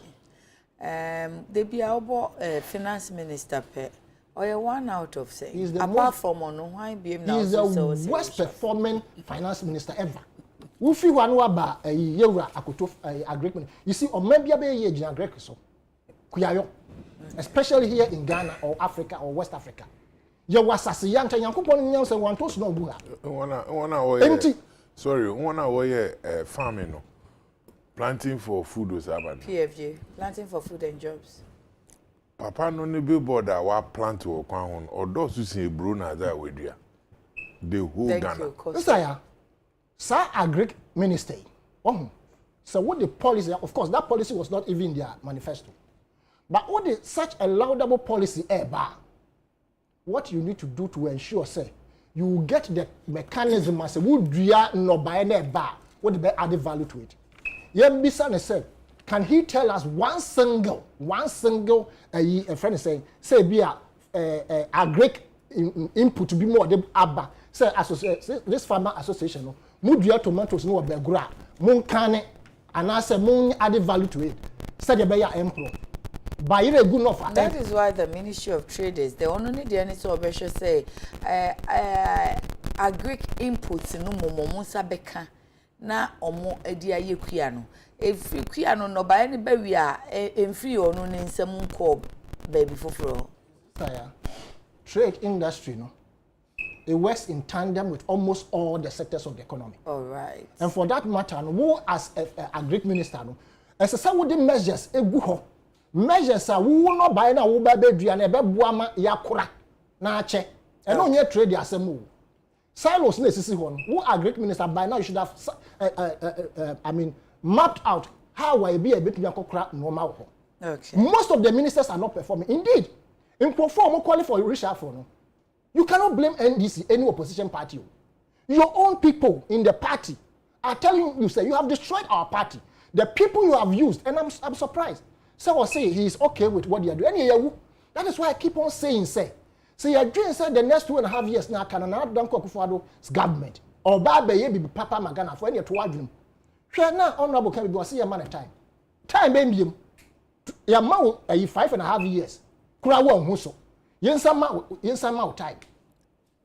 A: They be our finance minister pe. Or one out of say. Apart from on why be now.
B: He is the worst performing finance minister ever. Ufi one ba Agyeiwaa akoto agreement. You see, or maybe a year in agreement so. Kuyayo, especially here in Ghana or Africa or West Africa. You was as a young time. You say one to snow buha.
C: Empty. Sorry, one hour farming no. Planting for food was happening.
A: PFJ, planting for food and jobs.
C: Papa no ne billboard a wa plant wo kwan ho odo so sin ebro na za wedua. The whole Ghana.
B: Mr. Sir Agric Minister. So what the policy, of course, that policy was not even in their manifesto. But what is such a laudable policy, what you need to do to ensure, say, you get the mechanism as a would no buy what the added value to it. Yebisa said, can he tell us one single a friend is saying, say be a agric input to be more the abba, say this farmer association, mudria tomatoes no begra, moon cane, and I say moon added value to it. Said the bear emperor. By a good enough.
A: That is why the Ministry of Trade is the only the say agric inputs no musa beka na omo edi aye kua no efri kua no ba ne ba wi a emfri onu ne nsam nko baby foforo.
B: Trade industry no it works in tandem with almost all the sectors of the economy.
A: All right.
B: And for that matter no who as a agric minister no as some of the measures egu ho measures are who no buy na wo ba bedua na be boama yakora na ache e no nye trade asem. Silos na esisi ho no who agric minister by now you should have mapped out how we be a bit yakokra normal ho.
A: Okay.
B: Most of the ministers are not performing. Indeed, in perform qualify for reshuffle no. You cannot blame NDC, any opposition party. Your own people in the party are telling you, say, you have destroyed our party. The people you have used, and I'm surprised. Someone say he is okay with what you are doing. That is why I keep on saying, say you're doing say the next 2.5 years now, can another Dankokufado's government or Baba Yebi Papa Magana for any to wardroom. Share now, honorable can be see a man at time. Time, baby, your mouth 5.5 years. Kurawa Muso. Yensama time.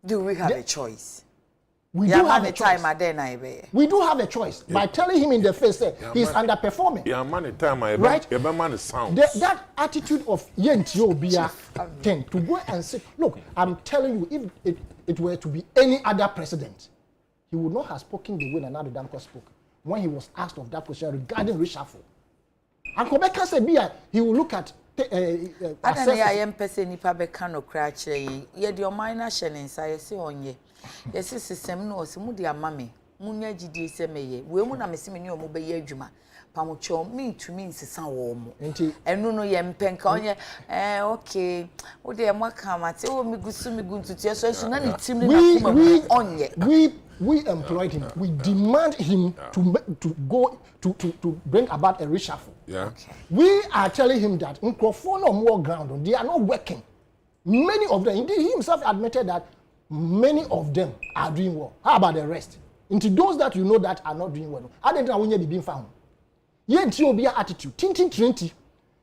A: Do we have a choice?
B: We do have a
A: time
B: choice. We do have a choice. By telling him in the face that he's underperforming.
C: Yeah, man, time
B: right?
C: Man sound.
B: That attitude of Yentio Bia thing to go and say, look, I'm telling you, if it were to be any other president, he would not have spoken the way Nana Danko spoke when he was asked of that question regarding reshuffle. And Kobeka said, Bia, he will look at
A: I am person nipa beka no kra kire ye de o minor shelen sa ye se onye ye se system no se mu de amame munya gidi se meye we mu na me se me ni o mo be ye adwuma pamocho me ntumi nsesa wo mo enu no ye mpenka onye okay wo de mo ka mate wo mi gusu mi guntutu so na ni tim ni na kuma onye
B: we employed him. We demand him to bring about a reshuffle.
C: Yeah.
B: Okay. We are telling him that Nkrofo no more ground. They are not working. Many of them, indeed, he himself admitted that many of them are doing well. How about the rest? Into those that you know that are not doing well. I don't know when you're being found. Ye ntio attitude. Tinti.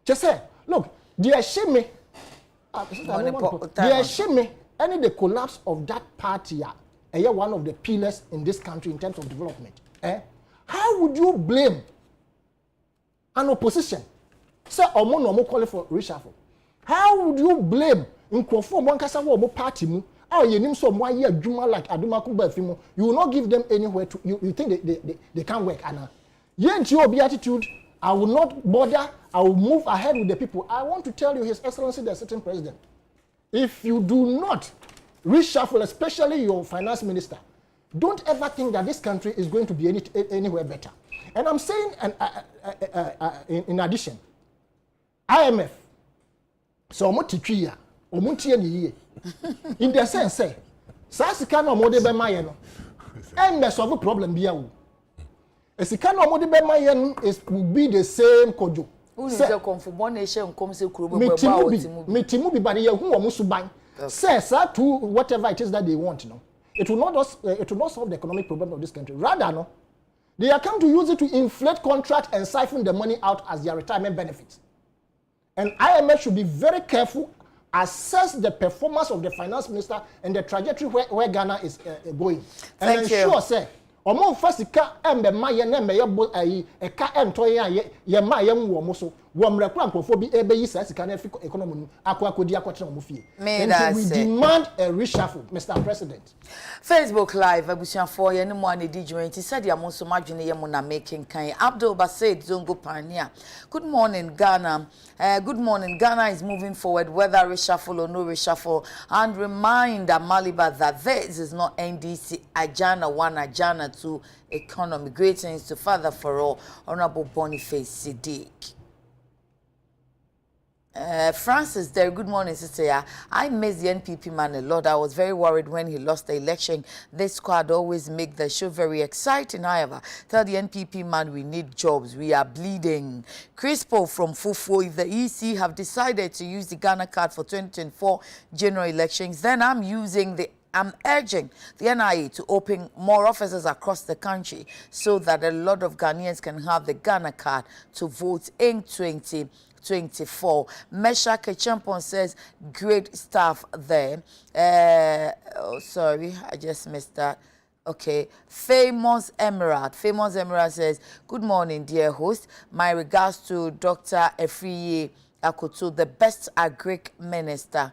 B: Just say, look, they shame me. They shame me. Any the collapse of that party. One of the pillars in this country in terms of development. How would you blame an opposition? Say omo no mo call for reshuffle. How would you blame Nkrofo mo nkasa wo mo party mu? Yenim so mo aye adwuma like Aduma Kuba Fimo. You will not give them anywhere to you think they can't work ana. Yenti obi attitude, I will not bother, I will move ahead with the people. I want to tell you, His Excellency the sitting president, if you do not reshuffle, especially your finance minister, don't ever think that this country is going to be anywhere better. And I'm saying, in addition, IMF, so much teacher, in the sense, say, Sasika no mode be mayeno, and the solve problem be a Sikano mode be mayeno is will be the same kojo.
A: Who is a conform nation comes to Krubo?
B: Metimu be by the who musu bang. Says to whatever it is that they want, it will not solve the economic problem of this country. Rather, no, they are come to use it to inflate contract and siphon the money out as their retirement benefits. And IMF should be very careful, assess the performance of the finance minister and the trajectory where Ghana is going. And ensure, say, omo fasika embe maye na me yebo eka entoye ye ma ye nwo mo so wo mrekwa nkrofo bi ebe yi sa sika na fi economy no Akua Kodie akotre mo fie.
A: And
B: we demand a reshuffle, Mr. President.
A: Facebook Live, abusuafo ye ne mo ane di dwuma nti said ya mo so madwene ye mo na making kan. Abdul Basaid Zongo Pania. Good morning Ghana. Good morning. Ghana is moving forward, whether reshuffle or no reshuffle, and remind Amaliba that this is not NDC Ajana 1, Ajana 2 economy. Greetings to Father for all, Honorable Boniface Siddiq. Francis there, good morning, sister. I miss the NPP man a lot. I was very worried when he lost the election. This squad always make the show very exciting. However, tell the NPP man we need jobs. We are bleeding. Crispo from Fufo, if the EC have decided to use the Ghana card for 2024 general elections, then I'm urging the NIA to open more offices across the country so that a lot of Ghanaians can have the Ghana card to vote in 2024. Mesha Kechampon says, great stuff there. Oh, sorry, I just missed that. Okay, Famous Emerald says, good morning, dear host. My regards to Dr. Efriye Akoto, the best agric minister.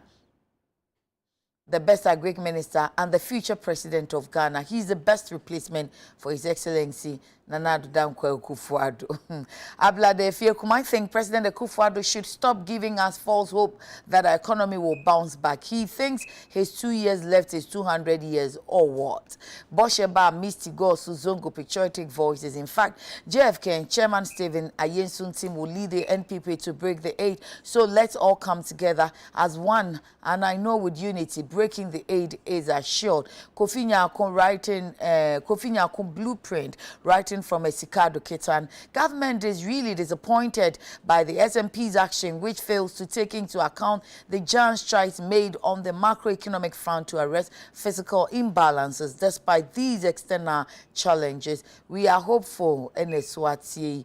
A: The best agric minister and the future president of Ghana. He's the best replacement for His Excellency Nana Addo Dankwa Akufo-Addo. Ablade Fiekum, I think President Akufo-Addo should stop giving us false hope that our economy will bounce back. He thinks his 2 years left is 200 years or what? Bosheba, Misty Go, Suzongo, Patriotic Voices. In fact, JFK and Chairman Stephen Ayensun team will lead the NPP to break the 8. So let's all come together as one. And I know with unity, breaking the 8 is assured. Kofi Nyakon writing, Kofi Nyakon blueprint, writing from a Sikado Ketan. Government is really disappointed by the SMP's action, which fails to take into account the giant strides made on the macroeconomic front to arrest fiscal imbalances. Despite these external challenges, we are hopeful in Eswati.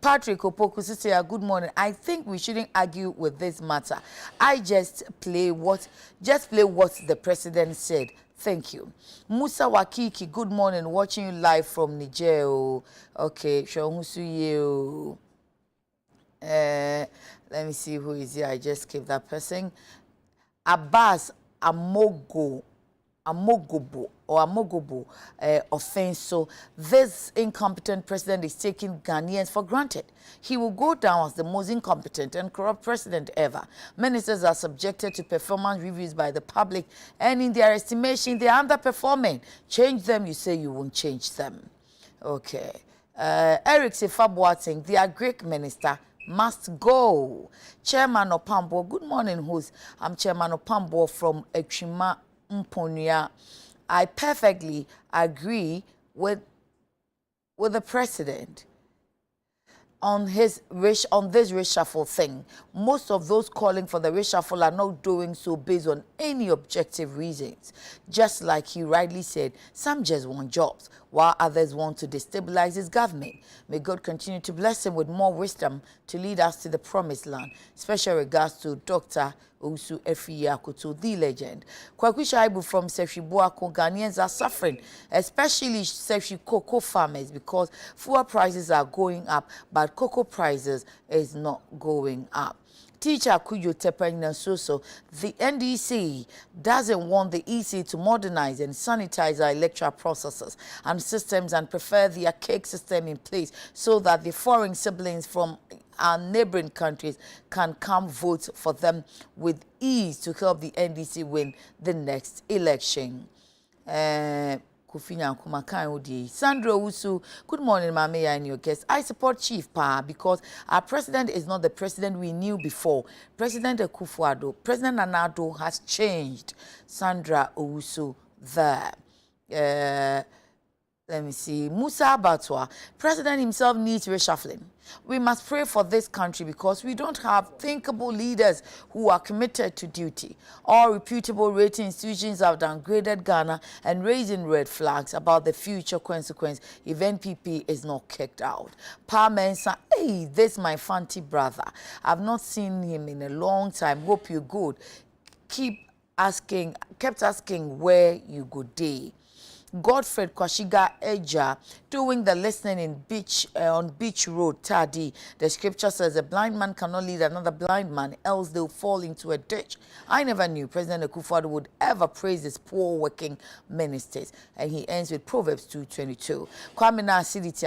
A: Patrick Opoku sister, good morning. I think we shouldn't argue with this matter. I just play what the president said. Thank you. Musa Wakiki, good morning. Watching you live from Niger. Okay, you. Let me see who is here. I just gave that person. Abbas Amogobo offense. So this incompetent president is taking Ghanaians for granted. He will go down as the most incompetent and corrupt president ever. Ministers are subjected to performance reviews by the public, and in their estimation, they are underperforming. Change them, you say you won't change them. Okay. Eric Sefabuating, the Agric minister, must go. Chairman Opambo, good morning, host. I'm Chairman Opambo from Ekrima Mponia. I perfectly agree with the president on this reshuffle thing. Most of those calling for the reshuffle are not doing so based on any objective reasons. Just like he rightly said, some just want jobs, while others want to destabilize his government. May God continue to bless him with more wisdom to lead us to the promised land. Special regards to Dr. Usu Efriye Akoto, the legend. Kwakwisha Ibu from Sefi Boako, Ghanaians are suffering, especially Sefi cocoa farmers, because fuel prices are going up, but cocoa prices is not going up. Teacher Kujo Tepanyina Soso, the NDC doesn't want the EC to modernize and sanitize our electoral processes and systems and prefer the archaic system in place so that the foreign siblings from our neighboring countries can come vote for them with ease to help the NDC win the next election. Kufinya Kumakan Odi. Sandra Usu, good morning, Mame and your guest. I support Chief Pa because our president is not the president we knew before. President Akufo-Addo, President Nana Addo has changed. Sandra Usu there. Let me see. Musa Abatwa, president himself needs reshuffling. We must pray for this country because we don't have thinkable leaders who are committed to duty. All reputable rating institutions have downgraded Ghana and raising red flags about the future consequence if NPP is not kicked out. Pa Mensa, hey, this my fancy brother. I've not seen him in a long time. Hope you're good. Kept asking where you go day. Godfred Kwashiga Eja, doing the listening in on Beach Road, Tadi. The scripture says a blind man cannot lead another blind man, else they'll fall into a ditch. I never knew President Akua would ever praise his poor working ministers. And he ends with Proverbs 2:22. Kwame na acidity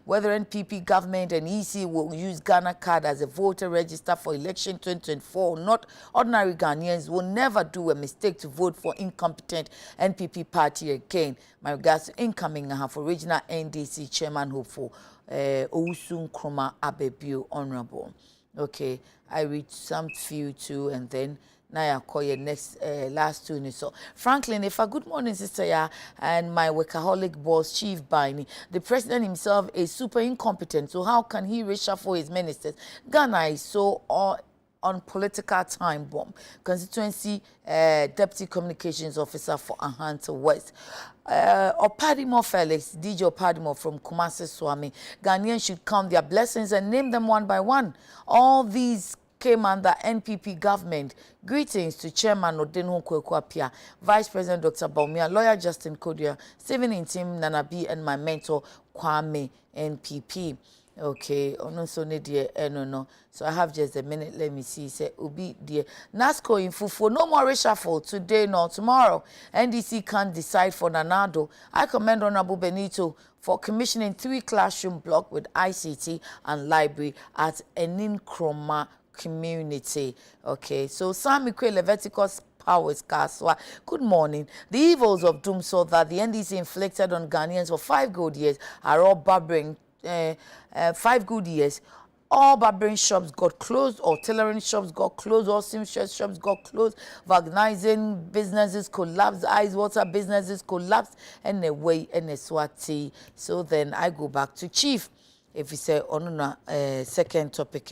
A: whether NPP government and EC will use Ghana card as a voter register for election 2024 or not, ordinary Ghanaians will never do a mistake to vote for incompetent NPP party again. My regards to incoming for regional NDC chairman hopeful Owusu Nkrumah Abebio Honorable. Okay, I read some few too, and then now I call your next last two. So Franklin, if a good morning, sister, yeah, and my workaholic boss, Chief Baini, the president himself is super incompetent. So how can he reshuffle his ministers? Ghana is so on political time bomb. Constituency Deputy Communications Officer for Ahanta West. Opadimo Felix, DJ Opadimo from Kumasi Swami. Ghanaians should count their blessings and name them one by one. All these came under NPP government. Greetings to Chairman Odenho Kwekuapia, Vice President Dr. Baumia, Lawyer Justin Kodie, Stephen Intim Nanabi, and my mentor Kwame NPP. Okay, no. So I have just a minute. Let me see. Say Ubi dear NASCO in Fufu. No more reshuffle today nor tomorrow. NDC can't decide for Nanado. I commend Honorable Benito for commissioning 3 classroom blocks with ICT and library at Enin Nkrumah community. Okay, so Sami Kwe Leviticus Powers Kaswa. Good morning. The evils of doom saw that the NDC inflicted on Ghanaians for 5 good years are all barbering. 5 good years, all barbering shops got closed, all tailoring shops got closed, all seamstress shops got closed, organizing businesses collapsed, Agyeiwaa businesses collapsed, and away and a swati. So then I go back to Chief. If you say on second topic,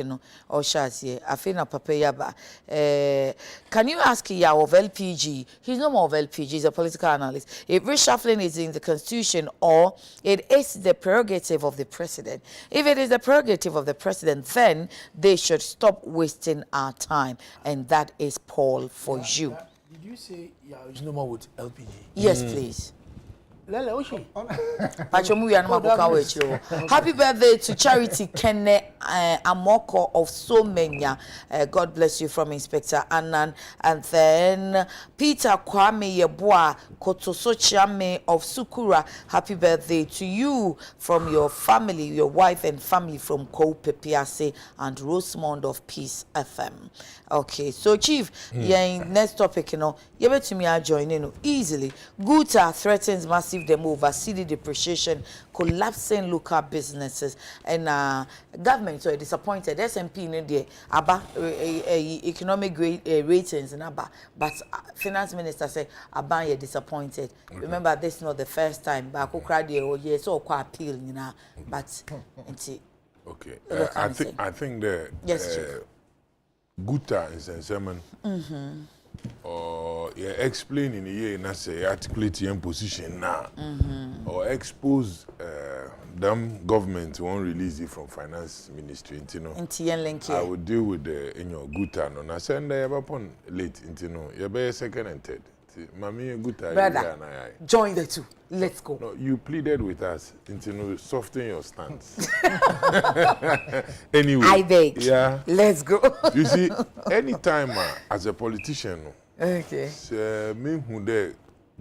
A: or shas here, I feel na papa can you ask Yao of LPG? He's no more of LPG, he's a political analyst. If reshuffling is in the constitution or it is the prerogative of the president. If it is the prerogative of the president, then they should stop wasting our time. And that is Paul for you.
D: Did you say Yao is no more with LPG?
A: Yes, please.
D: Lele, Oshi.
A: Happy birthday to Charity Kenne Amoko of Somenya. God bless you from Inspector Annan. And then Peter Kwame Yeboah Kotosochiame of Sukura. Happy birthday to you from your family, your wife and family from Kope Piase and Rosemond of Peace FM. Okay, so Chief, next topic, you bet to me I join easily. Guta threatens massive them over CD depreciation, collapsing local businesses, and government so disappointed. SMP in India, economic ratings and but finance minister said Abba you're disappointed. Okay. Remember, this is not the first time. But I cried here, so quite appeal, But
C: okay, I think the
A: yes,
C: Guta is a sermon. Or explaining the say articulate your position now, or expose them government won't release it from finance ministry. I would deal with the in your Guta. No, I send the upon late. You be second and third. Mami Guta.
A: Brother, join the two. Let's go.
C: No, you pleaded with us. Soften your stance. Anyway,
A: I beg.
C: Yeah.
A: Let's go.
C: You see, anytime as a politician,
A: okay.
C: Me who the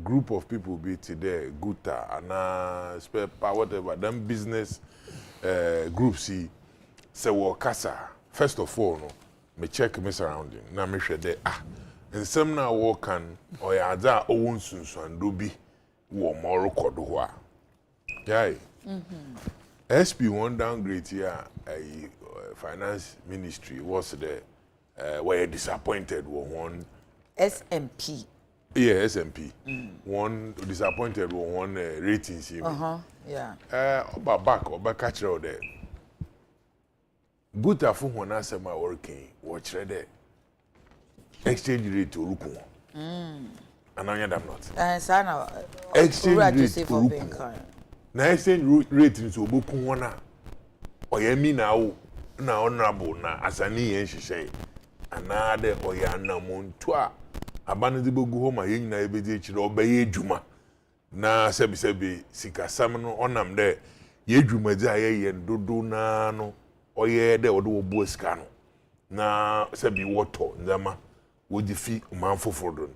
C: group of people be today, Guta and spare power whatever, them business groups see say Wakasa. First of all, me check my surrounding. Now me share there and some now walk and or ya da own sunsun and do be more record. Yeah. SP one downgrade here, finance ministry was the were disappointed one
A: SMP.
C: Yeah, SMP. One disappointed one ratings.
A: Yeah.
C: Back catch out there. Good afu when I say my working watch there. Exchange rate to Ruku. And I am not. Exchange rate to Ruku. Now exchange rate to Ruku one. Or you mean now honorable na asani yen shishe. Another oyana montwa. Abana de bogu homa yen na ebeje chiro obeye djuma. na sebi sikasam no onam de ye dwumadzi a ye dodo na no oye de odo obo sika no na sebi woto nzama woji fi man foforo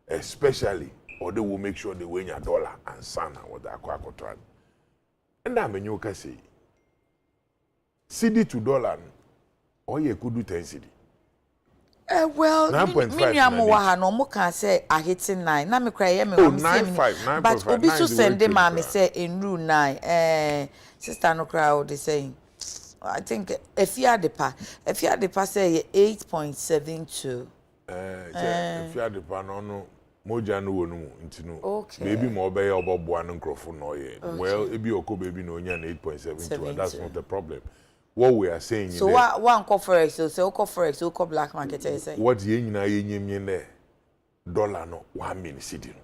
C: especially odo will make sure they win your dollar and sana with the Akua contract. And I mean you can say CD to dollar or you could do 10 CD.
A: Well, minimum no more can say I hit 9. Na me cry me
C: oh, 9.5,
A: but obi so send them me say in rule 9. Sister no cry they saying. I think if you had the pa say 8.72.
C: If you had the pa no moja no wonu ntino
A: okay.
C: Maybe more be oboboa no nkrofo no ye. Well, e be oko baby no nya 8.72 and that's not the problem. What we are saying
A: so one call forex so say call forex so call black market say
C: what ye nyina ye nyemye ne dollar no 1 million cedi no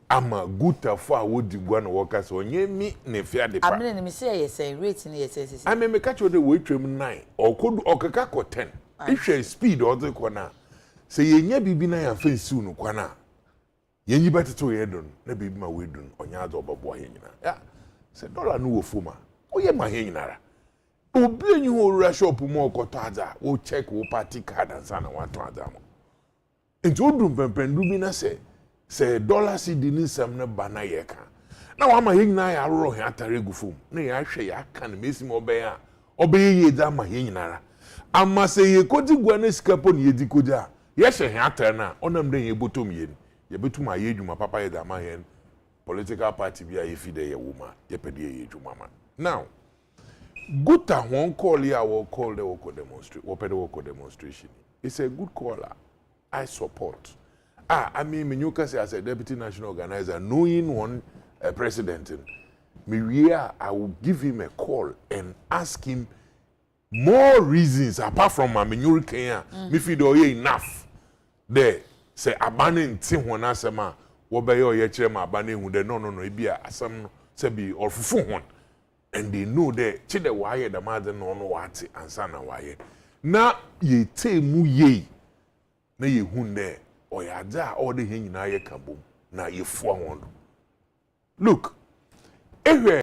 C: ama guta fo a wodi gua no worker so nyemi ne fia de pa
A: amene me say yes say rate ne yes say
C: I me catch you the we twem 9 okodu okaka ko 10 ihwe speed o de ko na say ye nya bibi na ya fa nsiu no kwa na ye nyi beteto ye don na bibi ma we dun onya azo obobo ye nyina ya say dollar no wo fuma o ye ma he nyinara obi enyi ho ora shop mo okoto adza wo check wo party card and sana wato adza mo enti odum pempendu bi na say dollar cedi ni sam na bana ye ka na wa ma ye nyina ya roro he atare gufum na ya hwe ya ka na mesi mo be ya obeye ye da ma ye nyinara ama say ye kodi gua na sikapo ne ye di kodi a ye hwe he atare na onam de ye botom ye ye betum aye dwuma papa ye da ma ye political party bi a ye fi de ye woma ye pede ye dwuma ma now Guta one call here, will call the work demonstration. It's a good caller. I support. I mean, Newcastle as a deputy national organizer, knowing one president, I will give him a call and ask him more reasons apart from my Minyuri Kenya. Me feel enough. There, say abandoning thing when I say ma, what by your chairman abandoning who no, it be a some say be or fufu one. And they know that chide waye the mother no wati ansana waye na ye te mu ye na ye hunde oyada all the hin na ye kabom na ye fo won look ehwe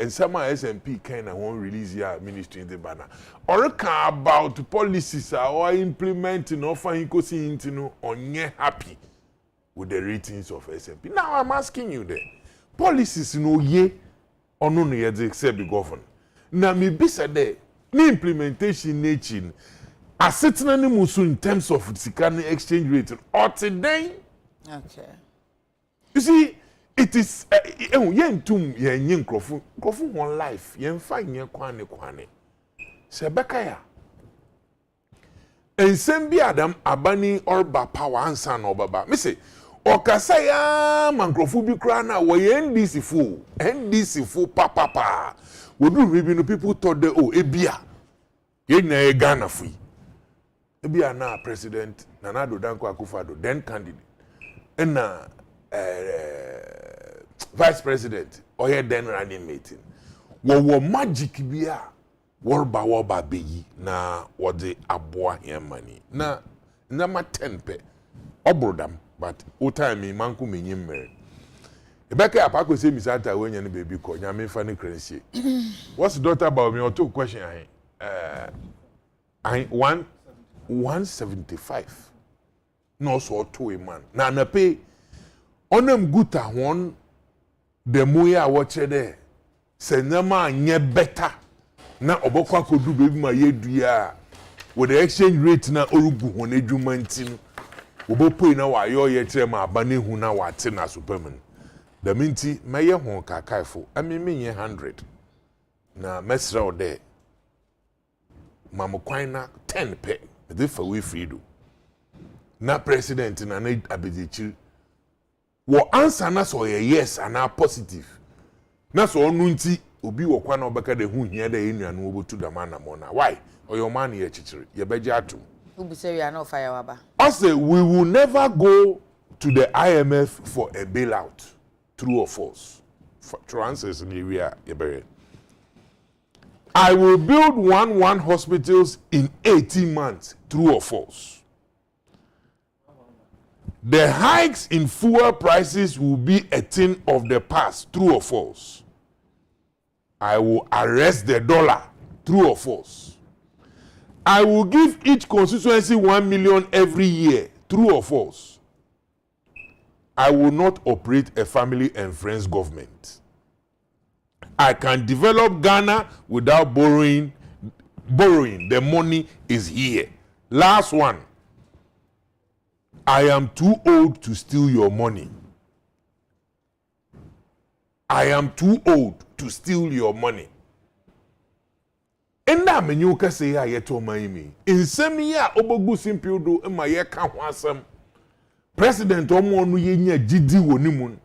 C: nsama SMP kind of one release ya ministry in the banner or ka about policies or implementing or fan ko si intino onye happy with the ratings of SMP. Now I'm asking you there policies no ye ono no ye say be govern na me be said there ni implementation nature asetna ni musu in terms of sikani exchange rate or today
A: okay
C: you see it is yentum yenye nkrofo one life yen fa nye kwane se bekaya ensem bi adam abani orba power ansa na obaba me say okasa ya mankrofo bi kra na wo NDC fu papa wodu maybe no people thought the ebia ye na e Ghana fu ebia na president Nana Addo Dankwa Akufo-Addo then candidate na vice president oye then running meeting wo magic bia worba beyi na wode aboa yemani na ma 10 pe obrodam but o time manku menyim mere ebeka apako say misata wenya ne baby ko nyame fa ne krensie what's the daughter about me or two question I 175 no so to a man na pay onam guta won the moya watch there say nyama nye better na obokwa kodu baby ma yedua with the exchange rate na orugu hon adwuma ntin obopoi na wayo ye kire ma abane hu na wate na superman da minti meye hon kakaifo amenye 100 na mesra ode mamokwan na 10 pe the for we freedo na president na abedechi wo answer na so yes and positive na so onu nti obi wo kwa na obeka de hu hia da enuanu obotu da mana mo na why oyo man ye chichiri ye beje atum
A: Ubi say we are not fire waba.
C: I say we will never go to the IMF for a bailout. True or false? True answers in the area. I will build one hospitals in 18 months. True or false? The hikes in fuel prices will be a thing of the past, true or false? I will arrest the dollar, true or false? I will give each constituency 1 million every year, true or false? I will not operate a family and friends government. I can develop Ghana without borrowing. The money is here. Last one. I am too old to steal your money. I am too old to steal your money. Enda menyu ka say ya yeto maimi. Insemi ya obogu simple do ma ye ka ho asem. President omo no ye nya gidi woni mun.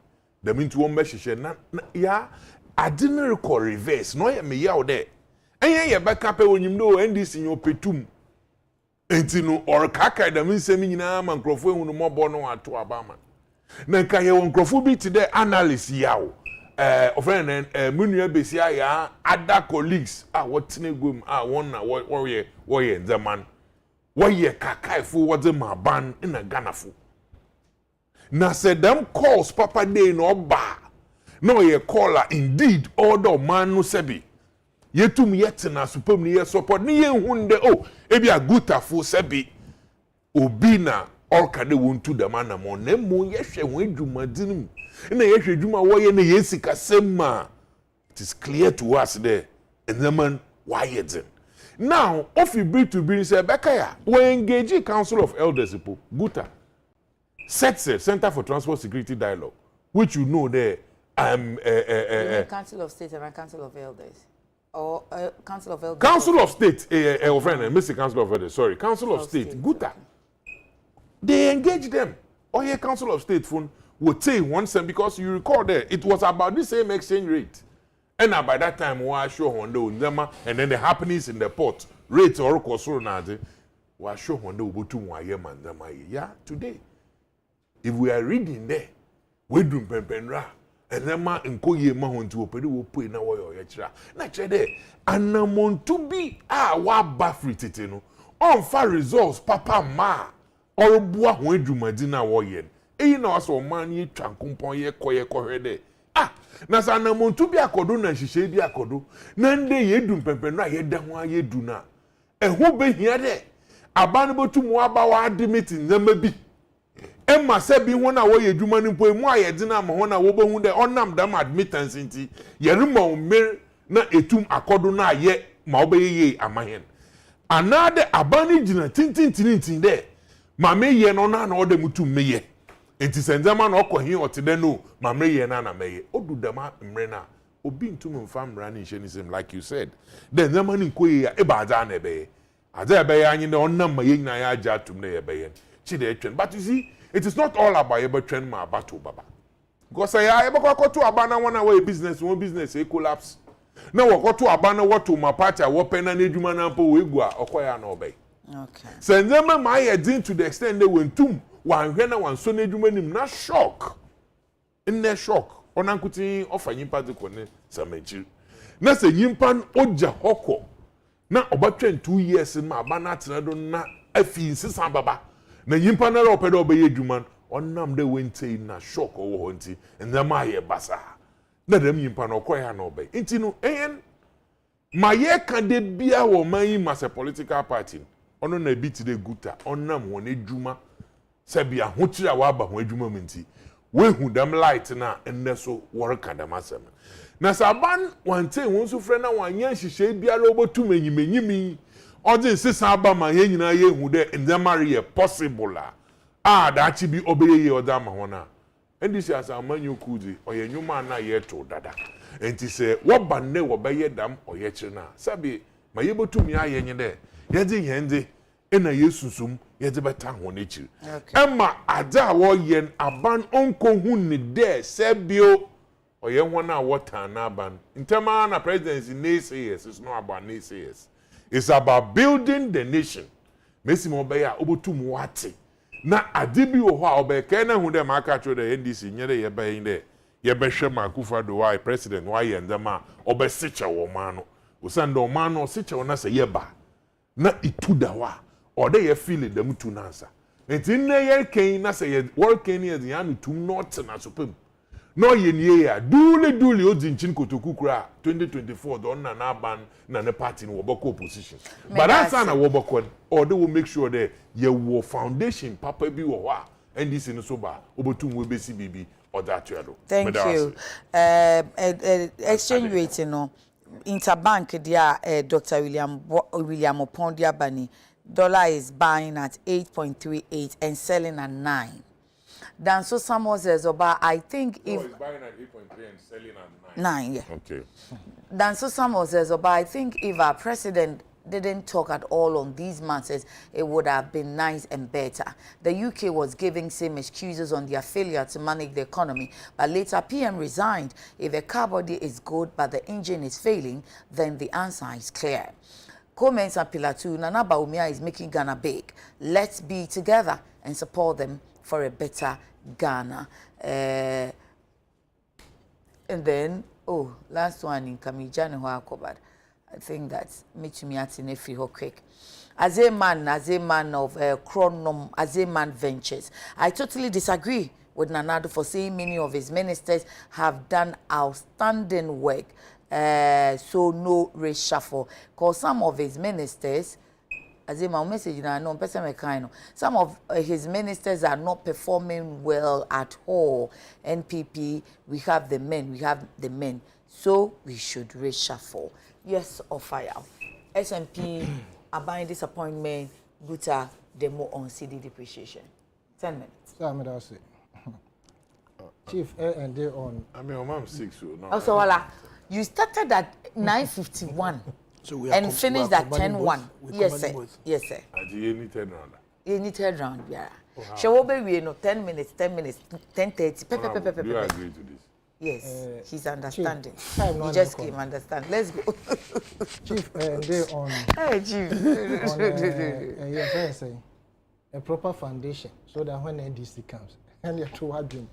C: Da mintu won be hihye na ya adine record reverse no ye me ya o de. Enye ye be ka pe wonyim do NDC nyo petum. Enti no or kaka da minsemi nyina ma nkrofo ehunu mobo no ato abama. Na nka ye won nkrofo bi ti de analyst yawo. Often munua besia ya other colleagues what negum one na warrior the man warrior kakai fu what the ban in a Ghana fu na said them calls papa day no ba no ye caller indeed order man no sebi yetum yetina supom ni ye support ni ye hunde ebi aguta fu sebi obi na orkade wontu the man na mo na mo ye hwe ho adwumadinu na ye hwe adwuma wo ye na ye sika sema. It is clear to us there and the man why it now if you bring to bring say bekaya we engage council of elders people guta Center for Transport Security Dialogue, which you know there
A: Council of State and Council of Elders. Or Council of Elders.
C: Council of State, Mr. Council of Elders, sorry, Council of State, Guta. They engage them. Or your Council of State phone would say one cent because you recall there, it was about the same exchange rate. And by that time, we show on the and then the happenings in the port, rates or Kosurunade, we show on the Ubutu yeah, today. If we are reading there, we do Pempenra. And then ma nkoye ma ho nti opedi wo pui na wo yo yechira na chede anamon to be wa ba fritete no on fa results papa ma orubua ho adwumadi na wo ye eyi na waso man ye twankompon ye kohwede na sa anamon to be akodo na hihye bi akodo na nde ye dum pempenu ye da ho ye du na eho behia de abane botum wa ba wa admit nzama bi Emma said be one hour ye dwuma ni mpo mu ayedina ma ho na wo bohu de onam dam admittance nti ye remo mer na etum akodo na ye ma obeye amahen anade abani gina tintintin de ma me ye no na ode mutum meye enti senzama na okohin otede no ma me ye na meye odudama mre na obi ntum mfa mra ni hyenisem like you said then zama ni koye ya eba aza na ebe aza ebe ya anyi de onam ma ye nyina ya aja atum na ye ebe chide etwen but you see it is not all about ebe trend ma battle baba because I ebe kwakoto abana wana way one business e collapse na wakoto abana wato ma party wo pena na edwuma na mpo we gu a okoya na obey okay sendema ma ye din to the extent they wentum wan hwe na wan so na edwuma nim na shock in the shock onankuti ofanyimpa de kone samachi na se nyimpa oja hoko na obatwen 2 years ma abana atena do na afi nsisa baba na yimpa na ro pedo obeye dwuman onnam de wente na shock owo nti na ma ye basa na dem yimpa na okoya na obey nti no ma ye kan de bia wo man mas a political party ono na bit de guta onnam won edwuma se bia ho kira wa ba ho edwuma nti we hu dem light na enne so worka dem asem na saban wante won so frɛ na wanya hihye bia ro botum enyimanyimi Odin sisa aba ma ye nyina ye hu de ndamari ye possible da chi bi obeye ye oda ma hona endi si asa amanyu kudi oye nyuma na ye to dada enti se wo ba ne wo be ye dam oye chi na sabi ma ye botum ya ye nyede ye di yende ena yesusum ye de beta ho ne chi emma ada wo ye aban onko hu ni de sebio oye hona wota na aban ntema na presidency ne say yes it's not about ne say yes. It's about building the nation. Messi Mobeya obotum wate. Na adibi wo ho a obeke na hu de maka tro de NDC nyere ye ba yin de ye be hwe makufa do why president why ye ndama obesiche wo ma no. Usande o ma no siche wo na se ye ba. Na itu da wa. Ode ye feel dem tu nansa. enti nne ye kan na say work kan ye de anu tum not na sopem no ye nie ya dule odi nchin kotoku kura 2024 don na ban na ne party no woboko opposition but that's na woboko or they will make sure that ye wo foundation papa bi wo ho a ndc no so ba obotum we besi bibi or that you do.
A: Thank you. Exchange rate no interbank dia Dr. William Opondia Bani dollar is buying at 8.38 and selling at 9. Dan so someone says about I think if
C: it's buying at 8.3 and selling at
A: 9, yeah.
C: Okay.
A: Dan so someone says about I think if our president didn't talk at all on these matters, it would have been nice and better. The UK was giving same excuses on their failure to manage the economy, but later PM resigned. If a car body is good but the engine is failing, then the answer is clear. Comments and Pillar 2, Nana Bawumia is making Ghana big. Let's be together and support them for a better Ghana. And then, oh, last one in Kamijane Huakobad. I think that's Michimiati Nefi ho quick. As a man of Chronom, as a man ventures, I totally disagree with Nanado for saying many of his ministers have done outstanding work. So no reshuffle. Because some of his ministers, as a message, some of his ministers are not performing well at all. NPP, we have the men, so we should reshuffle. Yes or fire. SNP are buying disappointment, Guta, demo on CD depreciation. 10 minutes.
B: So Chief, and they on.
C: I mean, I'm 6. So no.
A: Also, voila. You started at 9:51
D: So we
A: and finished at 10:1. Yes, sir. Yes, sir.
C: You need 10 round.
A: You need third round, yeah. Shall we no 10 minutes, 10:30.
C: Do you agree to this?
A: Yes, he's understanding.
B: Chief,
A: He just came understand. Let's go.
B: Chief, and they on.
A: Hey, Chief.
B: Say a proper foundation so that when NDC comes and you're to have dream.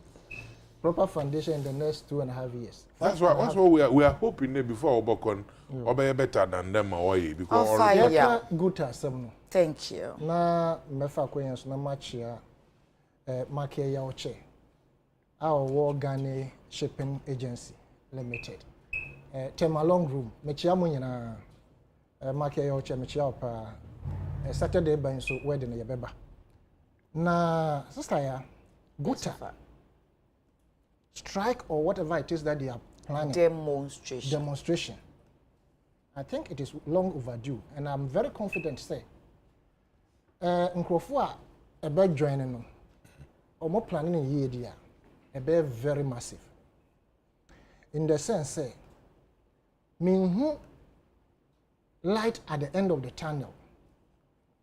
B: Proper foundation in the next 2.5 years.
C: That's what we are hoping that before Obokon obey better than them away because
A: Thank you.
B: Na mefa kwenya so na machia market ya oche. Our Ghana Shipping Agency Limited. Tema long room mechia mo nyina market ya oche mechia opa Saturday ban so wedding ya beba. Na sister ya Guta strike or whatever it is that they are planning. Demonstration. I think it is long overdue, and I'm very confident to say, Nkrofo a big joining no, or more planning in year dia, a be very massive. In the sense, say, light at the end of the tunnel.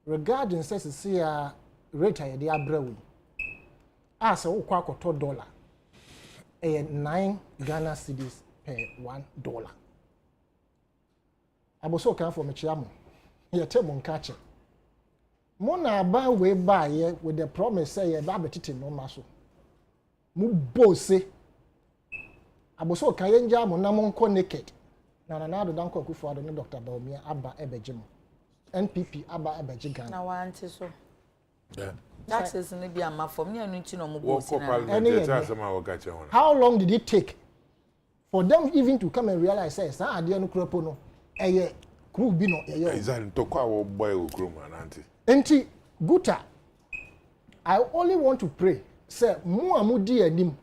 B: Regarding says see a rate I dia brewi. As a $1 9 Ghana cedis per $1. Aboso kan for mechiamo. Ye tell mon catch. Mona ba we buy with the promise say ye ba betiti no maso. Mu bose. Aboso kan ye nja mo na mon ko naked. Na do dan ko akufo ado ne Dr. Bawumia aba ebejim. NPP aba ebeji Ghana.
A: Na wanti so.
C: Yeah.
A: That is maybe a ma for me and you know
B: how long did it take for them even to come and realize say sa ade no kropo no eye crew bi no eye
C: exactly to kwa wo boy wo crew man auntie
B: enti Guta I only want to pray say mo amudi anim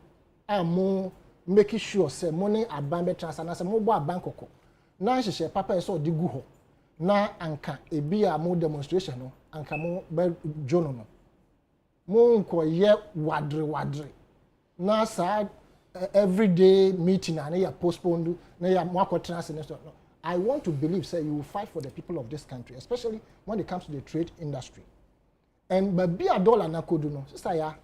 B: amo make sure say money aban be transfer na say mo bo aban kokko na hihye papa so di gu ho na anka ebi a mo demonstration no anka mo be jono no Monko ye wadre na sa everyday meeting and ya postponed na ya mwakotena no. I want to believe say you will fight for the people of this country, especially when it comes to the trade industry. And be a dollar na kodu no sister ya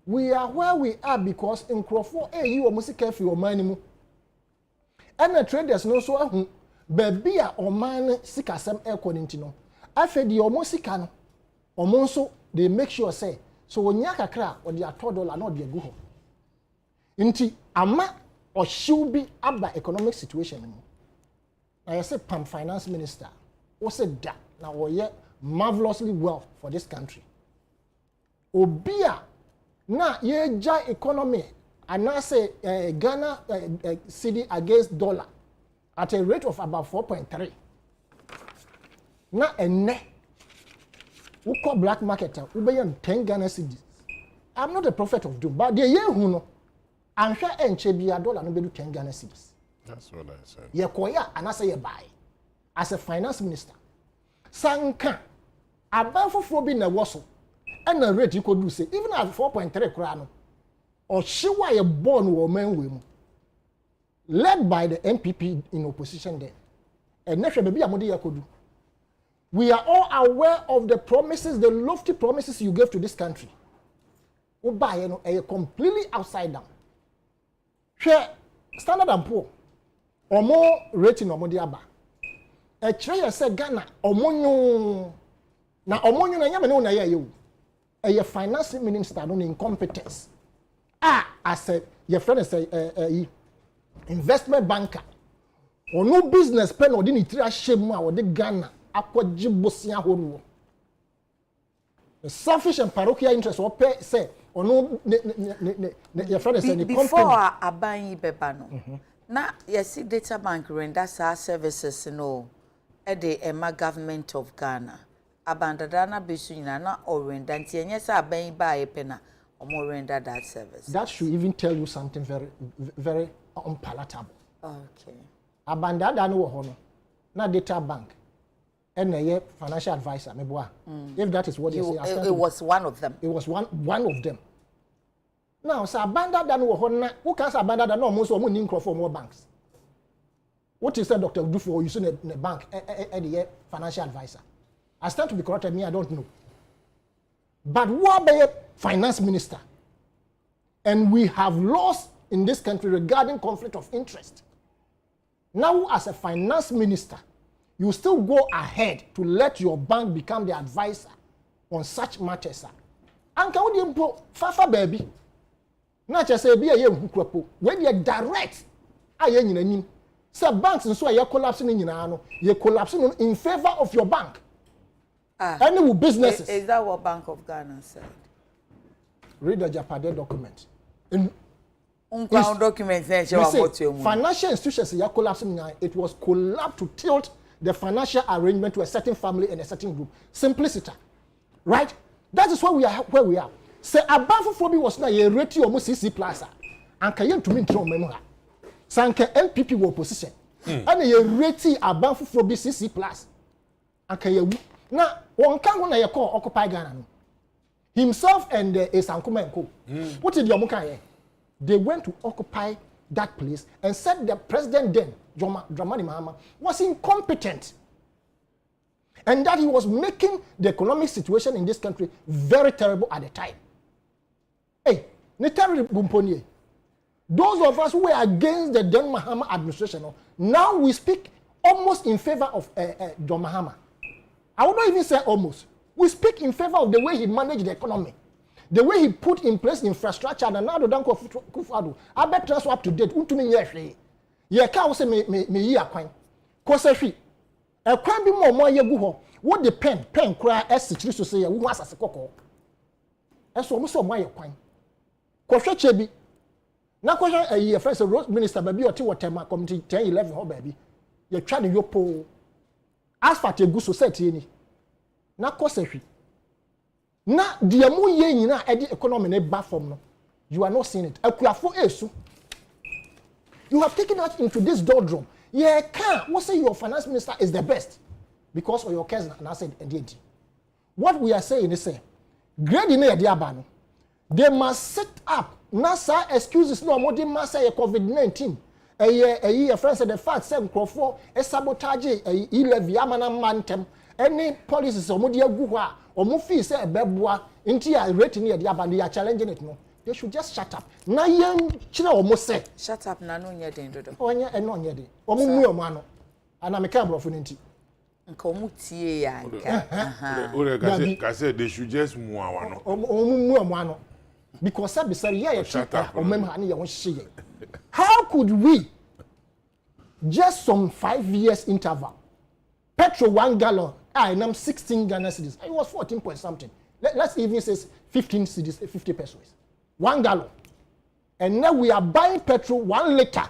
B: we are where we are because in Crawford you almost careful your money mu and the traders no so ahu be a oman sikasem equality no afa di almost sika no omonso they make sure say so wonya kakra or the $2 no dey go ho nti ama or should be aba economic situation mu na you say Pam finance minister o say da na we marvelously well for this country obia na yeja economy anase Ghana cedi against dollar at a rate of about 4.3 na enne uko black market ubeyam 10 Ghana cedis. I'm not a prophet of doom, but the year who no anhwe enche bia dollar no bedu 10 Ghana cedis.
C: That's what I said.
B: Ye koya anase ye buy as a finance minister. Sanka abanfofo bi na woso and the rate you could do say even at 4.3 krano or she why a born woman led by the MPP in opposition there. And next baby amodi yakodu. We are all aware of the promises, the lofty promises you gave to this country. Oba you know a completely upside down. Share Standard and Poor or more rating omodi aba. A tray said Ghana omonyo na omonyo na nyame no na ye you. A finance minister no incompetence. As a your friend say investment banker. Or no business pen or didn't try shame or the Ghana Akua Jibosia Horo. The selfish and parochial interest or pay say or no your friend say
A: before Agyeiwaa bebano. Na yes data bank render services no at the Emma government of Ghana. Abandadana Bisuina na or render yes Agyeiwaa pena or more render that service.
B: That should even tell you something very unpalatable.
A: Okay.
B: Abandada no hono na data bank and a financial advisor meboa. If that is what you say,
A: it was one of them.
B: It was one of them. Now, so abandada no hono who can say abandada no most of money for more banks. What is that Dr. do for you in the bank the financial advisor? I stand to be corrected, me I don't know. But what be a finance minister? And we have laws in this country regarding conflict of interest. Now, as a finance minister, you still go ahead to let your bank become the advisor on such matters. And can you put fafa baby? Not just say be a young who when you direct ayen say banks and so you're collapsing you're collapsing in favor of your bank. Any businesses.
A: Is that what Bank of Ghana said?
B: Read the Japade document. Financial institutions are collapsing. It was collapsed to tilt the financial arrangement to a certain family and a certain group. Simplicity, right? That is where we are. Say above phobia was not a ratio almost CC plaza, and can to mean from memory. Sanka MPP were opposition, and a ratio above phobia CC plus, and can now one can when I call Occupy Ghana himself and Esankuma and Co. What did Yomuka? They went to occupy that place and said the president then, Dramani Mahama, was incompetent. And that he was making the economic situation in this country very terrible at the time. Hey, Netari Bumponye, those of us who were against the then Mahama administration, now we speak almost in favor of John Mahama. I would not even say almost. We speak in favor of the way he managed the economy. The way he put in place infrastructure and now the Danko Kufado, I bet transfer up to date. Untumi yeshi. Ye ka say me yi akwan. Ko say hwi. E kwan bi mo ye gu ho. What the pen kura S3 so say ye wo asase kokko. E so mo so mo ye kwan. Ko hweche bi. Na ko hwe ye first road minister ba bi oti wotema committee 10-11 ho ba bi. Ye twa ne yopo. Asphalt egu society ni. Na ko say hwi. Na the amu ye nyina e the economy na ba from no you are not seeing it akuafo esu you have taken us into this doldrum ye can what say your finance minister is the best because of your case and I said and what we are saying is say grade in the aba no they must set up nasa excuses no more must say COVID-19 a friend said the fact say nkrofo sabotage e-levy amana mantem any policies omodi agu ho a omo fee say ebeboa nti a rating here the aband they are challenging it no they should just shut up na yen kire omo say
A: shut up na no nye den dodo
B: onye eno nye den omo mu omo ano ana me ka brofo nti
A: nka omo tie ya nka
C: ka say they should just mu awano
B: omo mu omo ano because say be say yeah shut up omo ha na ye won hye how could we just some 5 years interval petrol 1 gallon I am 16 Ghana cedis. It was 14 point something. let's even say 15 cedis, 50 pesos. 1 gallon. And now we are buying petrol 1 liter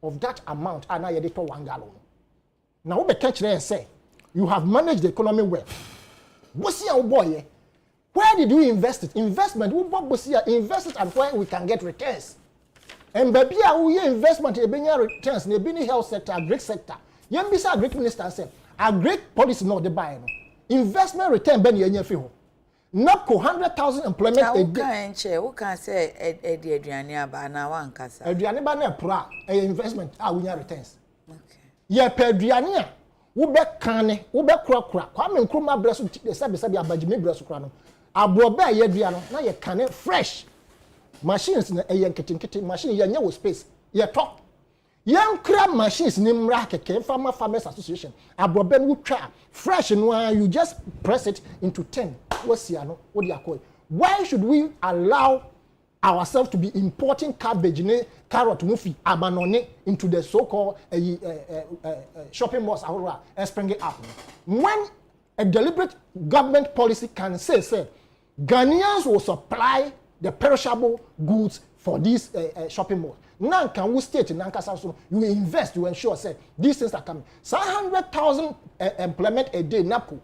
B: of that amount, and now you get 1 gallon. Now we catch there and say, you have managed the economy well. What's your boy? Where did you invest it? Investment, invest it and where we can get returns. And baby, we investment in returns in the health sector, agri sector. You be agri minister said, agri policy not the buy. Investment return ben yenye fi ho. NAPCO 100,000 employment a day.
A: Who can say the Adriani aba na wan kasa?
B: Adriani ba na pra investment we returns.
A: Okay.
B: Ye pe Adriani a wo be kane, wo be kura kwa me nkruma breso sabi abagime breso kura no. Abroba ye dua no na ye kane fresh. Machines na nkete machine ye nya wo space. Ye talk. Young crab machines name Rakeke Farmers Association. Abroben would try fresh and you just press it into 10. What's here? What do you call it? Why should we allow ourselves to be importing cabbage, carrot, mufi, abanone into the so-called shopping malls and spring it up? When a deliberate government policy can say, Ghanaians will supply the perishable goods for these shopping malls. Now can we state in Nankasa so you invest to ensure say these things are coming. So 100,000 employment a day NAPCO.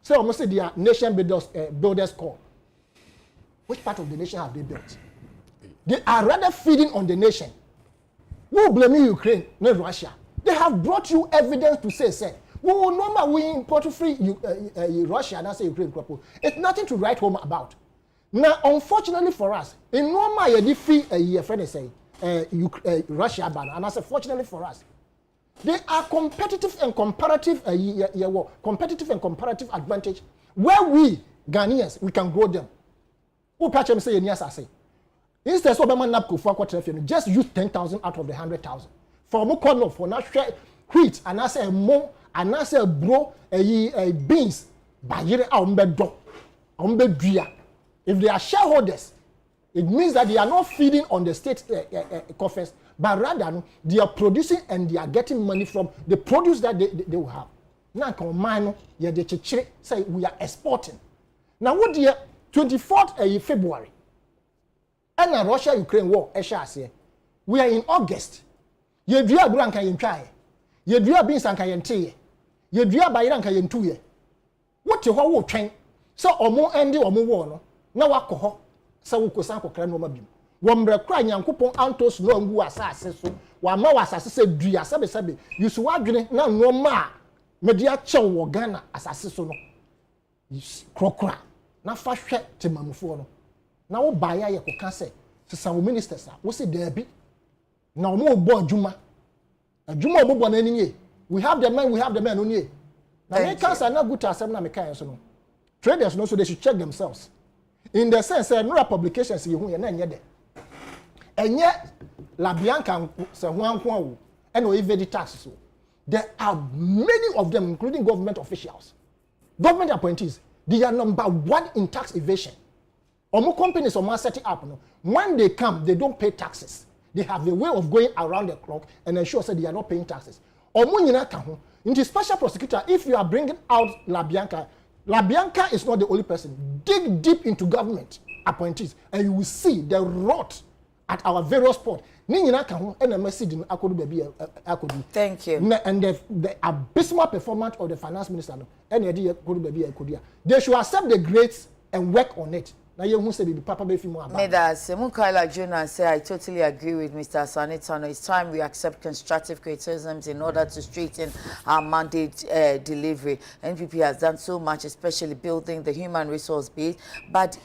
B: So almost say they are nation builders call. Which part of the nation have they built? They are rather feeding on the nation. Who blaming Ukraine, not Russia? They have brought you evidence to say, we will normally import free Russia and I say Ukraine. It's nothing to write home about. Now, unfortunately for us, in normal you free a friend say Russia ban, and I say fortunately for us, they are competitive and comparative competitive and comparative advantage where we Ghanaians we can grow them. Who patch them say yes I say. Instead of NAPCO for quarter just use 10,000 out of the 100,000. For more corner for not share wheat and I say more and I say bro beans by year if they are shareholders, it means that they are not feeding on the state coffers, but rather they are producing and they are getting money from the produce that they will have. Now, say we are exporting. Now, what the 24th February, and the Russia-Ukraine war, we are in August. You do a blank and try. You do a beans and kayenty. You do a bayran kayentuye. What you want train? So, or more ending or more war. Na wakoho sa wukosan kokra no mabim wo mbre kra nyankopon antos no angu asase so wa ma wasase se dua sabe yusu wadwene na no ma media chew wo Ghana asase so no krokra na fa hwe temamufo no na wo baaya ye koka se sesa wo ministers a wo se dabi na wo mo bo adwuma obobo na ninye we have the men onye na me cancer na good asem na me kan so no traders no so they should check themselves. In the sense that no publications you na enye de enye la bianca se ho anko and no evade taxes. There are many of them including government officials, government appointees. They are number 1 in tax evasion. Omo companies omo setting up no when they come they don't pay taxes. They have a way of going around the clock and ensure that they are not paying taxes. Omo nyina ka ho into special prosecutor if you are bringing out La Bianca is not the only person. Dig deep into government appointees and you will see the rot at our various ports. Thank
A: you.
B: And the abysmal performance of the finance minister. They should accept the grades and work on it.
A: Mukaila Juna say I totally agree with Mr. Sanitano. It's time we accept constructive criticisms in order to straighten our mandate delivery. NPP has done so much, especially building the human resource base, but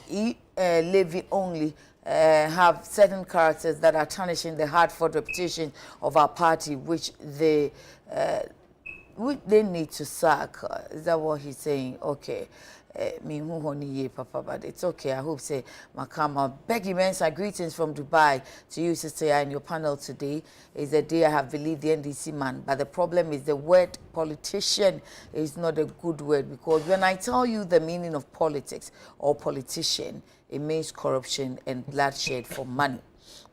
A: Levy only have certain characters that are tarnishing the hard-fought reputation of our party, which they need to sack. Is that what he's saying? Okay. Me papa, but it's okay. I hope say Makama. Beg immense greetings from Dubai to you, sister, and your panel today. Is the day I have believed the NDC man, but the problem is the word politician is not a good word, because when I tell you the meaning of politics or politician, it means corruption and bloodshed for money.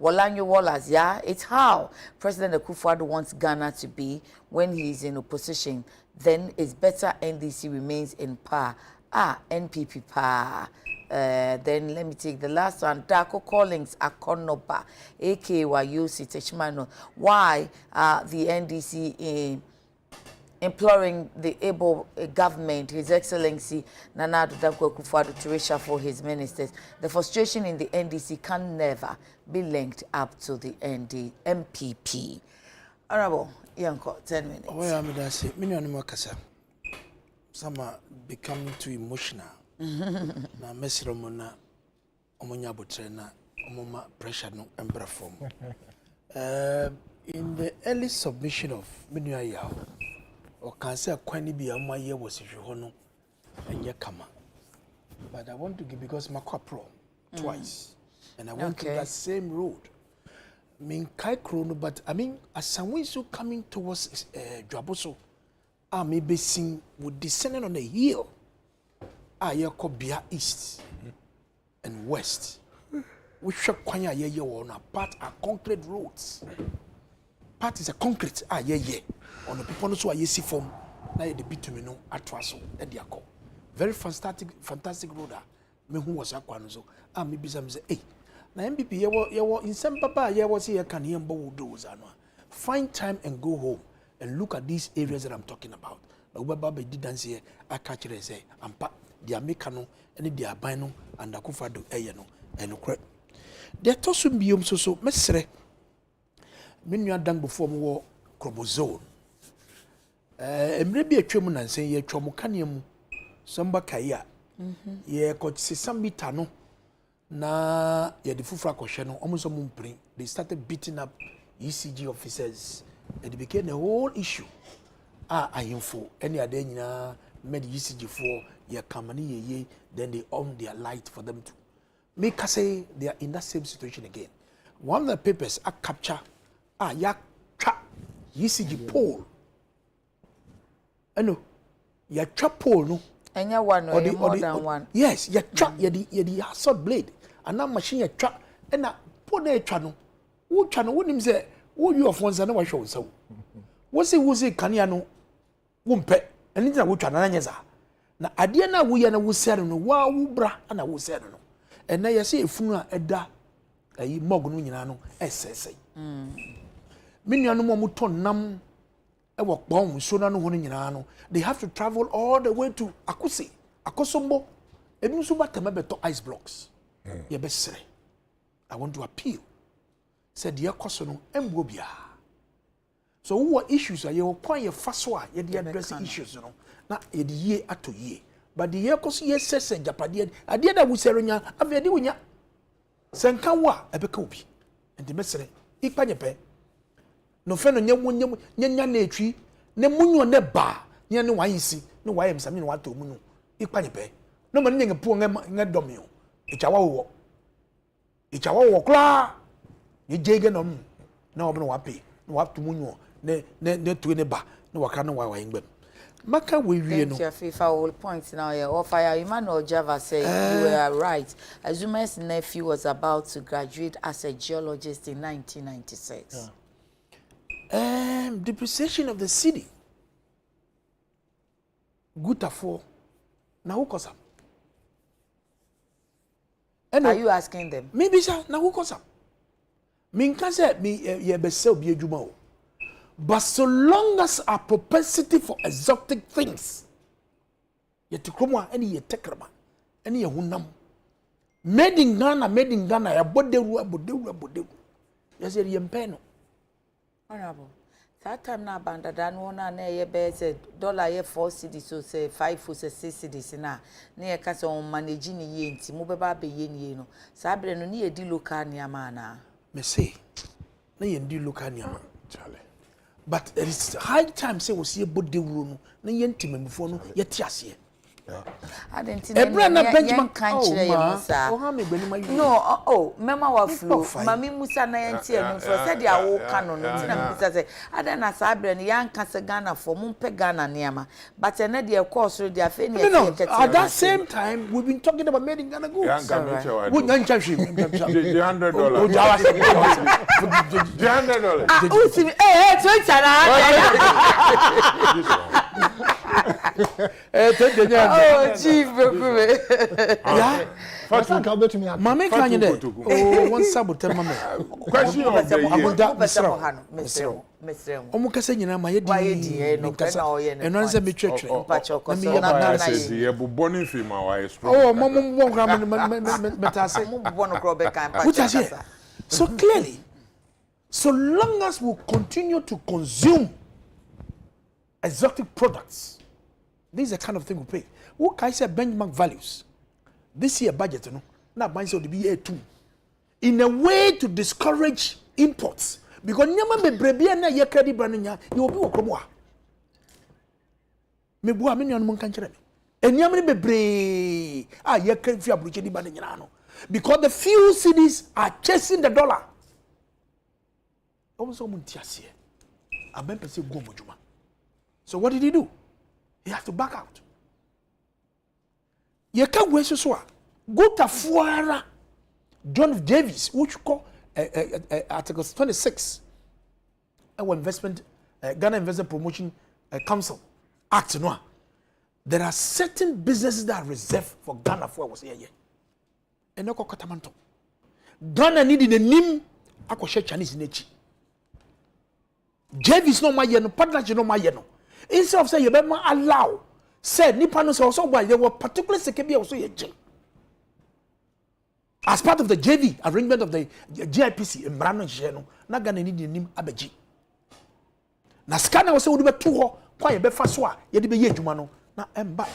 A: Walanyo Wallace, yeah, it's how President Akua wants Ghana to be when he is in opposition. Then it's better NDC remains in power NPP pa. Then let me take the last one. Darko Collins Akonoba, Agyeiwaa Yosi Techmano. Why the NDC imploring the able government, His Excellency Nana Addo Dankwa Akufo-Addo, to reshuffle his ministers? The frustration in the NDC can never be linked up to the MPP. Honorable Yanko, 10 minutes.
D: Oh, yeah, I say, many animal kasa. Some are becoming too emotional. Na mesromona omonya botrena omoma pressure no embra form. In the early submission of Minua Yao, or can say kwani bi amwa ye was hwe no enye kama. But I want to give because my pro twice, and I went to that same road. I mean kai krono, but I mean as someone so coming towards Dwaboso, maybe sing would descend on a hill. Ayakobia East and West. We should kwanya ye on a part are concrete roads. Part is a concrete ye on the people who are yesi form na the bitumen no atwaso e dia ko. Very fantastic road. Me who was akwano so me bisa me say eh na MPP ye wo in some papa ye was here can hear mbo do zano. Find time and go home and look at these areas that I'm talking about. Na ubaba be di dance here catch it say ampa dia mekano ene dia ban no and Akufo-Addo eye no enokre de toso biom so mesre menua dan before mo wo chromosome emre bi atwam nansen ye atwam kane mu samba kaya ye ko sesambita no na ye de fufura kohwe no omo so mo mprin they started beating up ECG officers. It became a whole issue. Info any other nyina made ECG for your company ye, then they own their light for them to make us say they are in that same situation again. One of the papers are capture ya trap ECG pole. No, ya trap pole no.
A: And ya one or more than one.
D: Yes, ya trap ya the sword blade and that machine ya trap and na put the channel. Who channel wouldn't say who you of ones and no show so. Was it Kaniano Wumpe and it's a wood channel. Na adia na wo ya na wo sere no wa wo bra na wo sere no and na ye say efunu a eda ayi mog no nyina no esese minua no mo ton nam e wo kpon so na no ho nyina no they have to travel all the way to Akosombo ebi so batama beto ice blocks ye be sere. I want to appeal said ye koso no embo bia so what issues are you kwan ye faso a ye dey address issues no na ye di ye ato ye but the ye koso ye sese japade ade da wo sere nya avede wo nya senka wo a ebeka obi enti mesere ikpanye pe no fe no nya na etwi ne munyo ne ba nya ne wan yisi ne wa yem sami ne wa to mu no ikpanye pe no man nya po nga domio ichawa wo kla ye jege no na obo no wa pe no wa to munyo ne to ne ba no waka no wa yengbem maka we wie no
A: FIFA will point now here or fire Emmanuel Java said you were right. Azuma's nephew was about to graduate as a geologist in 1996.
D: Depreciation of the city Gutafo na who kosa
A: are you asking them?
D: Maybe sir na who kosa min ka say me ye be sell bi adwuma o. But so long as our propensity for exotic things, yet kromwa any ye tekrama, any ye hunam, made in Ghana, ya bodewu. Yes, ye mpeno.
A: Honorable, that time na banda dan wona na ye be say dollar ye 4 cedis so say 5 or 6 cedis na ye ka say on manage ni ye nti mo be ba be ye ni no. Sa bre no ni ye di local niama na.
D: Me say, na ye di local niama. Chale. But it is high time say we see a body room na yentim before no yeti ase.
A: I didn't see Benjamin country no mema wa flow mami musa na yenti enu so said ya wo kano no tina musa say ada na sabre ni yan kase Ghana for mumpe Ghana niama but ene de course ro dia fe ni
D: at that same time we've been talking about made in Ghana goods.
C: $100. $100.
A: Oh, chief,
D: Yeah.
B: Fasa ka obetumi aka.
D: Mama kan ye de. Oh, one saboteur mama.
C: Question of the year.
D: Agonda
A: Mesrem.
D: Omo kasa nyina ma ye di.
A: Why di no
D: kasa.
A: na oye ne.
D: Eno anse me twetwe.
C: I said, "Yeah, but born film, I strong."
D: Oh, mama mo gram metase. Which is here. So clearly, so long as we continue to consume exotic products, this is the kind of thing we pay. What can I say benchmark values? This year budget, no, now buying so the BA2 in a way to discourage imports because nyama be brebia na ye credit brand nya you will be okromo a me bua me nyanu kan kire me enyama be bre a ye credit fi abroche di brand nya no because the few cities are chasing the dollar. Also muntiasie aben pese go mojuma. So what did he do? He has to back out. Ye ka gwe so a go ta fuara John Davis which call article 26 investment Ghana Investment Promotion Council Act no. There are certain businesses that are reserved for Ghana for was here. And no katamanto. Ghana need the nim akoshe Chinese nechi. Davis no my no partnership no my no. Instead of say you better allow said nipa no say also why there were particular security also ye. As part of the JV arrangement of the GIPC in Brano Jeno, na Ghana need the name Abeji. Na scanner was say we be too ho, kwa ye be fa so a ye de be ye adwuma no na emba.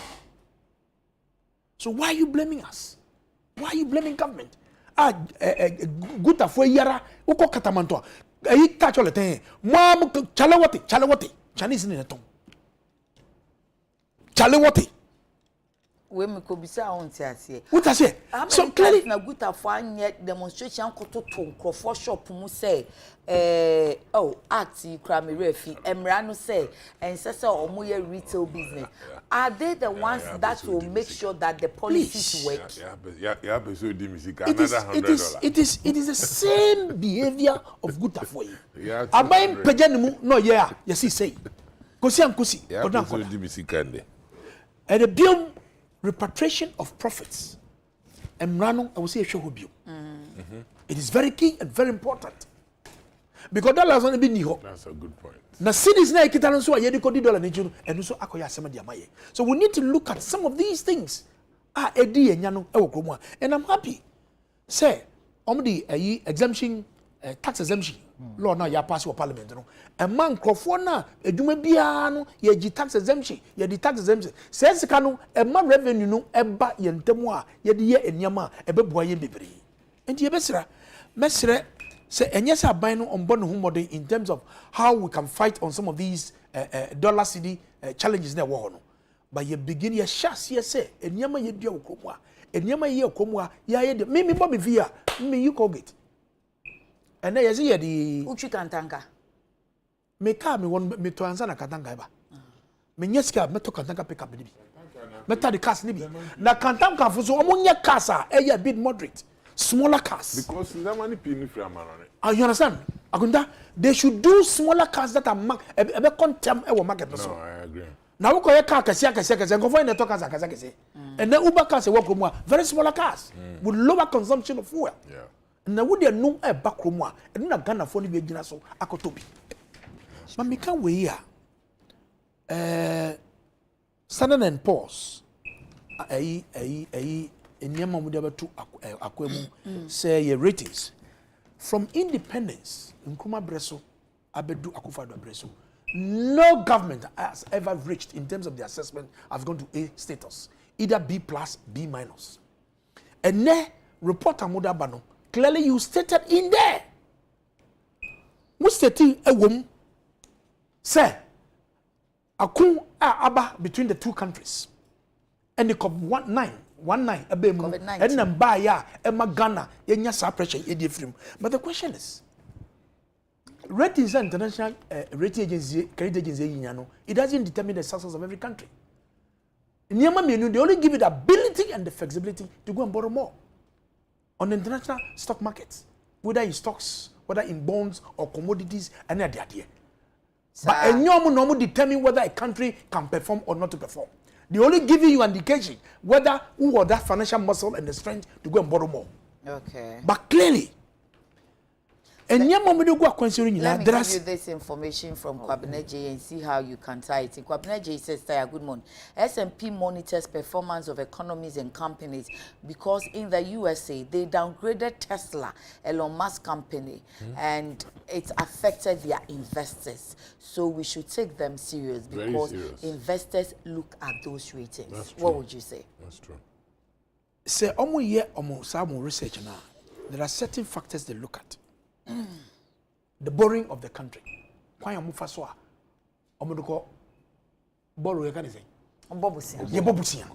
D: So why are you blaming us? Why are you blaming government? Guta fo yara uko katamanto. Ayi catch all the thing. Mom chalawati Chinese in the tongue. Chalawati.
A: We me ko bisa on ti ase.
D: What I say? So clearly
A: na guta for anye demonstration koto to nkrofo shop mu say act kra me refi emra no say ense say omo ye retail business. Are they the ones that will make sure that the policies work?
C: Yeah, so di music
D: it is the same behavior of guta for you. Abai pejanimu no yeah, you see say. Kosi am kosi.
C: Yeah, so di music ande.
D: And the bill repatriation of profits. Emrano, I will say a show you. It is very key and very important. Because that has only been new.
C: That's a good point.
D: Now, cities na ikitalan so ayedi kodi dollar neju and also akoya asema dia maye. So we need to look at some of these things. Edi enyano e wokromwa. And I'm happy. Say, omdi exemption tax exemption law na ya pass for parliament no. A man crofo na edwuma bia no ye gi tax exemption, ye di tax exemption. Say sika no e ma revenue no eba ye ntemu a ye di ye eniama e beboa ye bebre. Enti ye besra mesre say enye sa ban no on born humode in terms of how we can fight on some of these dollar city challenges na wo no. But ye begin ye shas ye say eniama ye bia okromu a eniama ye okromu a ye de me Bobby via me you Colgate. And then you see the
A: Uchi Kantanga.
D: Me car me one me to answer na Kantanga ba. Me nyeska me to Kantanga pick up bibi. Me ta the cars nibi. Na Kantanga for so omunya cars a bit moderate. Smaller cars.
C: Because that money pin from around.
D: You understand? Agunda, they should do smaller cars that are ebe contem e wo market so.
C: No, I agree.
D: Na wo koye car kese go find the talkers kese. And then Uber cars e work from very smaller cars with lower consumption of fuel.
C: Yeah.
D: Na wo de no e bakromu a eno na Ghana fo ni be gina so akotobi ma me kan we ya Standard & Poor's eniema mu de betu Akua mu say your ratings from independence nkuma breso abedu Akufo-Addo breso no government has ever reached in terms of the assessment has gone to A status either B+, B-. And ne report amuda bano clearly you stated in there. We stated a woman say akun aba between the two countries. And the COVID-19 abemu and namba ya ema Ghana yenya sa pressure ye frame. But the question is ratings international rating agency credit agency yinyano it doesn't determine the success of every country. Nyama menu they only give it the ability and the flexibility to go and borrow more. On the international stock markets, whether in stocks, whether in bonds or commodities, and the idea. But any no determine whether a country can perform or not to perform. They only give you an indication whether who got that financial muscle and the strength to go and borrow more.
A: Okay.
D: But clearly, and
A: let me give you this information from Kwabeneje and see how you can tie it. Kwabeneje says, good morning. S&P monitors performance of economies and companies because in the USA, they downgraded Tesla, Elon Musk company, and it affected their investors. So we should take them serious because investors look at those ratings. What would you say?
C: That's true.
D: Say, almost some research now. There are certain factors they look at. The borrowing of the country. Why am I faswa? Omoduko borrow you can say.
A: Bobusia.
D: Ye bobusia.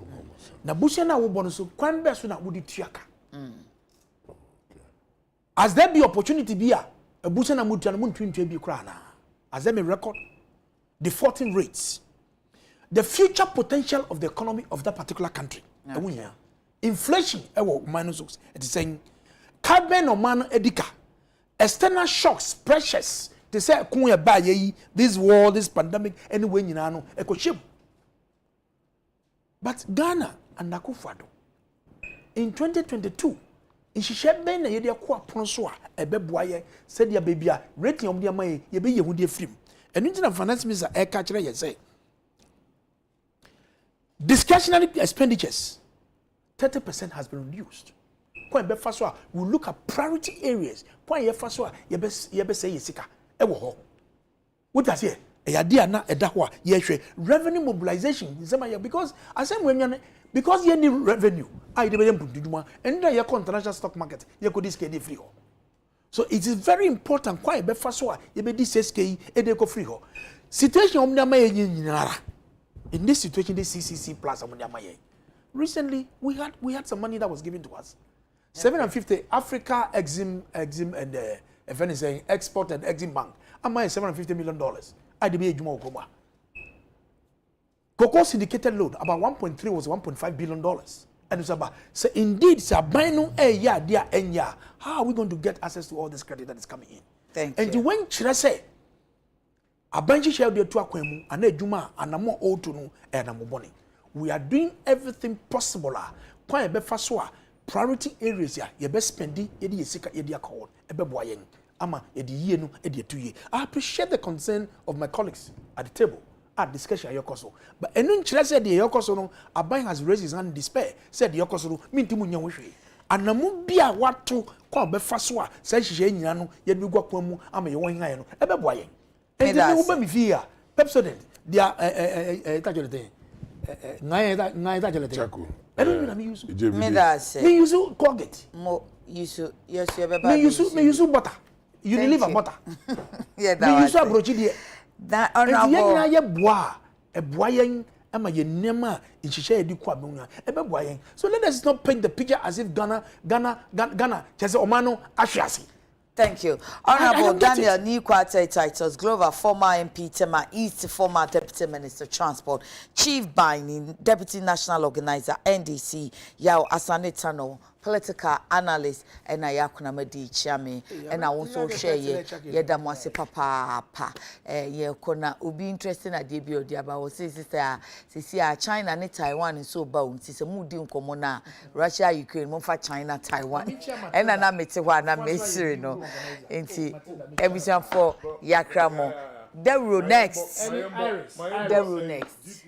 D: Na busia na wo bono so kwan be so na wo di tuaka. As there be opportunity be a busia na mutua na muntwintwa bi kra na. As there may record defaulting rates. The future potential of the economy of that particular country. Okay. Inflation minus it is saying carbon or man edika. External shocks, pressures. They say, this war, this pandemic, anyway, you know, eco-ship. But Ghana and Akua in 2022, in Shisha Ben, a Akua Ponsua, a beboye, said your baby, rating of their money, ye be your woody free. And internal finance minister, air catcher, say, discretionary expenditures, 30% has been reduced. Point be faswa we look at priority areas point ye faswa ye be say yesika e wo ho what does here e dia na e da ho a ye hwe revenue mobilization because asem when because ye need revenue I dey be mpuduma and ye international stock market ye go this KD free ho so it is very important point be faswa ye be this SK e dey go free ho situation om na ma ye nyinara in this situation this CCC plus om na ma ye recently we had some money that was given to us 750 Africa Exim and if anything Export and Exim Bank. Am I $750 million? I did be a Juma Okoma. Cocoa syndicated loan about 1.3 was $1.5 billion. And it's about so indeed it's a bino a year dear and year. How are we going to get access to all this credit that is coming in?
A: Thank
D: and
A: you.
D: And when should I say a banji share the two aquemu and a Juma and a more old to know and a moboni. We are doing everything possible. Quite a bit faswa. Priority areas ya ye best spendi ye di yesika ye di akawon ebe boyen ama ye di ye no e di 2 years. I appreciate the concern of my colleagues at the table at discussion yokoso but enu nchire said the yokoso no Aban has raised his hand in despair said the yokoso no mintimu nya hwe anamu bia wato kwa be faso a say hihye nyina no ye bi gwa kwamu ama ye won han no ebe boyen enti me wo ba mi fi a Pepsodent dia tajolete ngai tajolete
C: Chaku.
D: I don't know me use.
A: Me that say.
D: Me use Colgate.
A: Mo use yes you be
D: Me use butter. Unilever butter.
A: Yeah,
D: that. Me use abrochi die.
A: That honorable.
D: Enti ye na ye boa. E boa yen ama ye nema in hihye edi kwa benu. E be boa yen. So let us not paint the picture as if Ghana chese omano ahwiase.
A: Thank you. Honorable Daniel Nikwate Titus Glover, former MP Tema East, former Deputy Minister Transport, Chief Binding, Deputy National Organizer, NDC, Yao Asanetano, political analyst, and Ayakuna Medi Chame, and I also share ye damwase papa, ye kona ubi interesting at debut diaba was sister, Sisia, China and Taiwan is so bound, sis a moody Komona, Russia, Ukraine, Monfa China, Taiwan, and an ametiwana mesiri no. Inti everything for Yakramo. Dawuro next. Dawuro next.